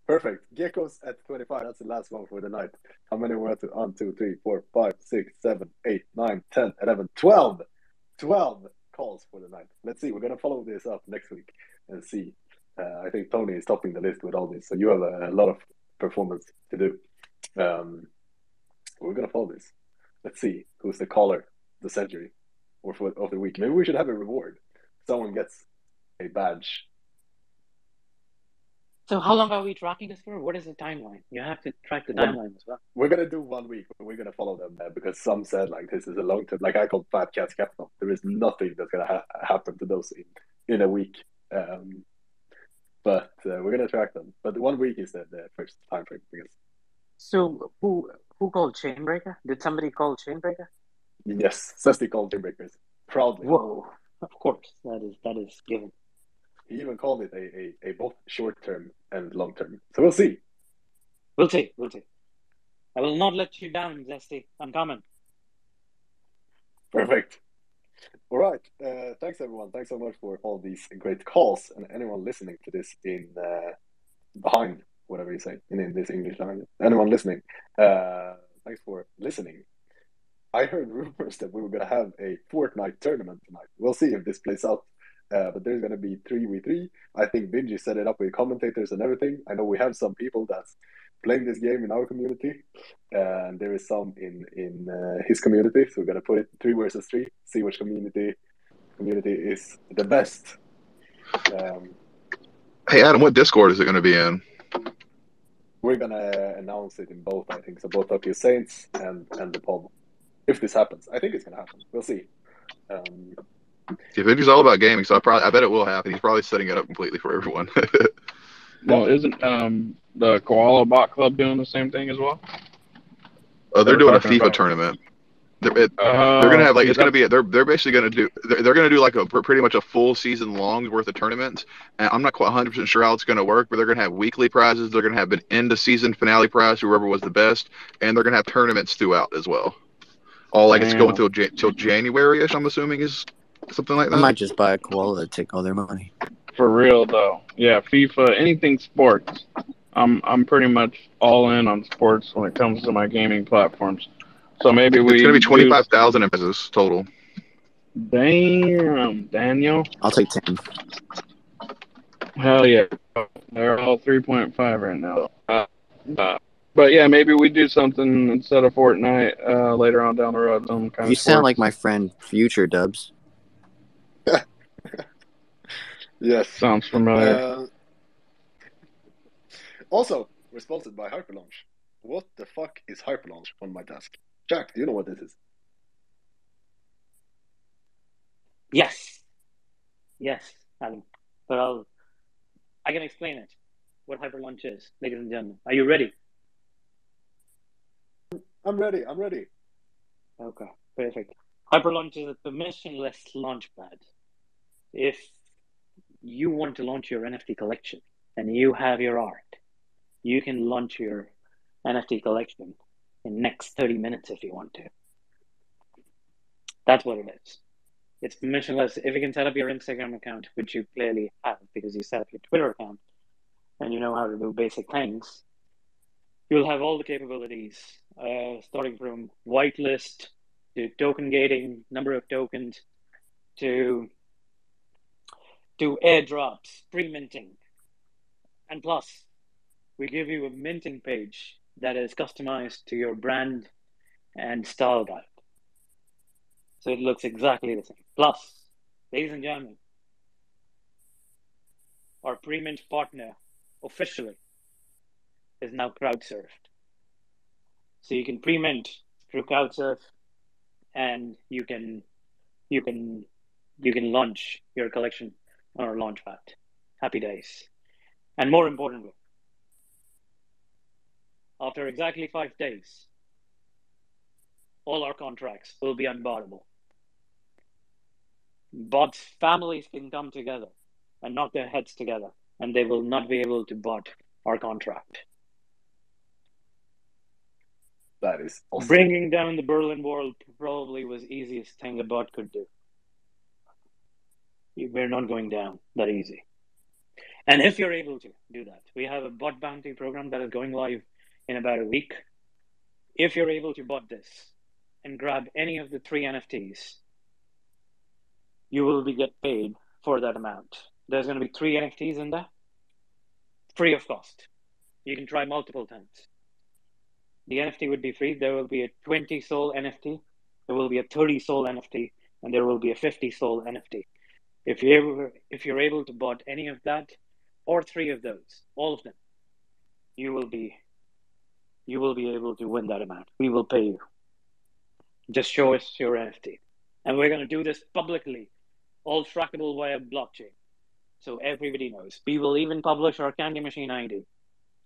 Perfect. Geckos at 25. That's the last one for the night. How many were to? 1, 2, 3, 4, 5, 6, 7, 8, 9, 10, 11, 12. 12 calls for the night. Let's see. We're going to follow this up next week and see. I think Tony is topping the list with all this. So you have a lot of performance to do. We're going to follow this. Let's see who's the caller, the century, or of the week. Maybe we should have a reward. Someone gets a badge. So how long are we tracking this for? What is the timeline? You have to track the timeline as well. We're going to do 1 week, but we're going to follow them because some said like this is a long term. Like I called FatCats Capital. There is nothing that's going to happen to those in a week. But we're going to track them. But 1 week is the first time frame, I guess. So who called Chainbreaker? Did somebody call Chainbreaker? Yes, Sesty called Chainbreakers. Proudly. Whoa, of course. That is given. He even called it a both short term and long term. So we'll see. We'll see. I will not let you down, Zesty. I'm coming. Perfect. All right. Thanks, everyone. Thanks so much for all these great calls. And anyone listening to this in behind, whatever you say, in this English language. Anyone listening, thanks for listening. I heard rumors that we were going to have a Fortnite tournament tonight. We'll see if this plays out. But there's going to be 3v3. I think Benji set it up with commentators and everything. I know we have some people that's playing this game in our community, and there is some in his community. So we're going to put it 3 versus 3, see which community is the best. Hey, Adam, what Discord is it going to be in? We're going to announce it in both, I think. So both Tokyo Saints and the pod. If this happens. I think it's going to happen. We'll see. Benji's all about gaming, so I bet it will happen. He's probably setting it up completely for everyone. Well, isn't the Koala Bot Club doing the same thing as well? They're doing a FIFA tournament. They're gonna have it's gonna be they're basically gonna do they're gonna do like pretty much a full season long worth of tournaments, and I'm not quite 100% sure how it's gonna work, but they're gonna have weekly prizes. They're gonna have an end of season finale prize, whoever was the best, and they're gonna have tournaments throughout as well. All like it's going till January-ish. I'm assuming is something like that. I might just buy a koala to take all their money. For real though, yeah. FIFA, anything sports. I'm pretty much all in on sports when it comes to my gaming platforms. So maybe It's we going to be do. 25,000 pesos total. Damn, Daniel. I'll take 10. Hell yeah. They're all 3.5 right now. But yeah, maybe we do something instead of Fortnite later on down the road. Some kind You of sound sports. like my friend Future Dubs. Yes. Sounds familiar. Also, we're sponsored by Hyperlaunch. What the fuck is Hyperlaunch, one might ask? Jack, do you know what this is? Yes, Adam. But I can explain it. What Hyperlaunch is, ladies and gentlemen. Are you ready? I'm ready. Okay, perfect. Hyperlaunch is a permissionless launchpad. If you want to launch your NFT collection and you have your art, you can launch your NFT collection in next 30 minutes if you want to. That's what it is. It's permissionless. If you can set up your Instagram account, which you clearly have because you set up your Twitter account and you know how to do basic things, you'll have all the capabilities, starting from whitelist to token gating, number of tokens, to airdrops, pre-minting. And plus, we give you a minting page that is customized to your brand and style guide. So it looks exactly the same. Plus, ladies and gentlemen, our pre-mint partner officially is now crowd-surfed. So you can pre-mint through crowd-surf, and you can launch your collection on our launchpad. Happy days. And more importantly, after exactly 5 days, all our contracts will be unbottable. Bots families can come together and knock their heads together, and they will not be able to bot our contract. That is awesome. Bringing down the Berlin Wall probably was the easiest thing a bot could do. We're not going down that easy. And if you're able to do that, we have a bot bounty program that is going live in about a week. If you're able to bot this and grab any of the 3 NFTs, you will get paid for that amount. There's going to be 3 NFTs in there, free of cost. You can try multiple times. The NFT would be free. There will be a 20 soul NFT, there will be a 30 soul NFT, and there will be a 50 soul NFT. If you're able to bot any of that, or 3 of those, all of them, you will be able to win that amount. We will pay you. Just show us your NFT. And we're going to do this publicly, all trackable via blockchain. So everybody knows. We will even publish our Candy Machine ID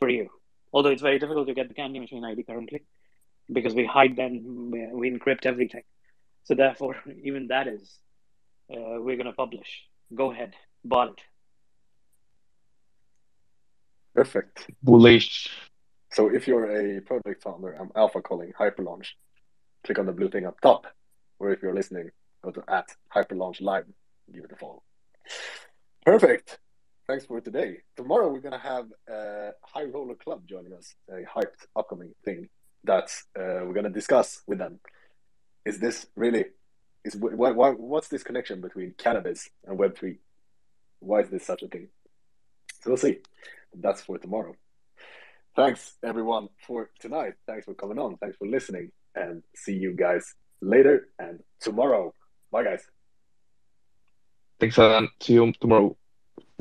for you. Although it's very difficult to get the Candy Machine ID currently, because we hide them, we encrypt everything. So therefore, even that is, we're going to publish. Go ahead, bot it. Perfect. Bullish. So if you're a project founder, I'm alpha calling Hyperlaunch. Click on the blue thing up top. Or if you're listening, go to @Hyperlaunch Live. Give it a follow. Perfect. Thanks for today. Tomorrow we're gonna have High Roller Club joining us, a hyped upcoming thing that we're gonna discuss with them. Is this really? What's this connection between cannabis and Web3? Why is this such a thing? So we'll see. That's for tomorrow. Thanks everyone for tonight. Thanks for coming on. Thanks for listening, and see you guys later and tomorrow. Bye guys. Thanks, Alan. See you tomorrow.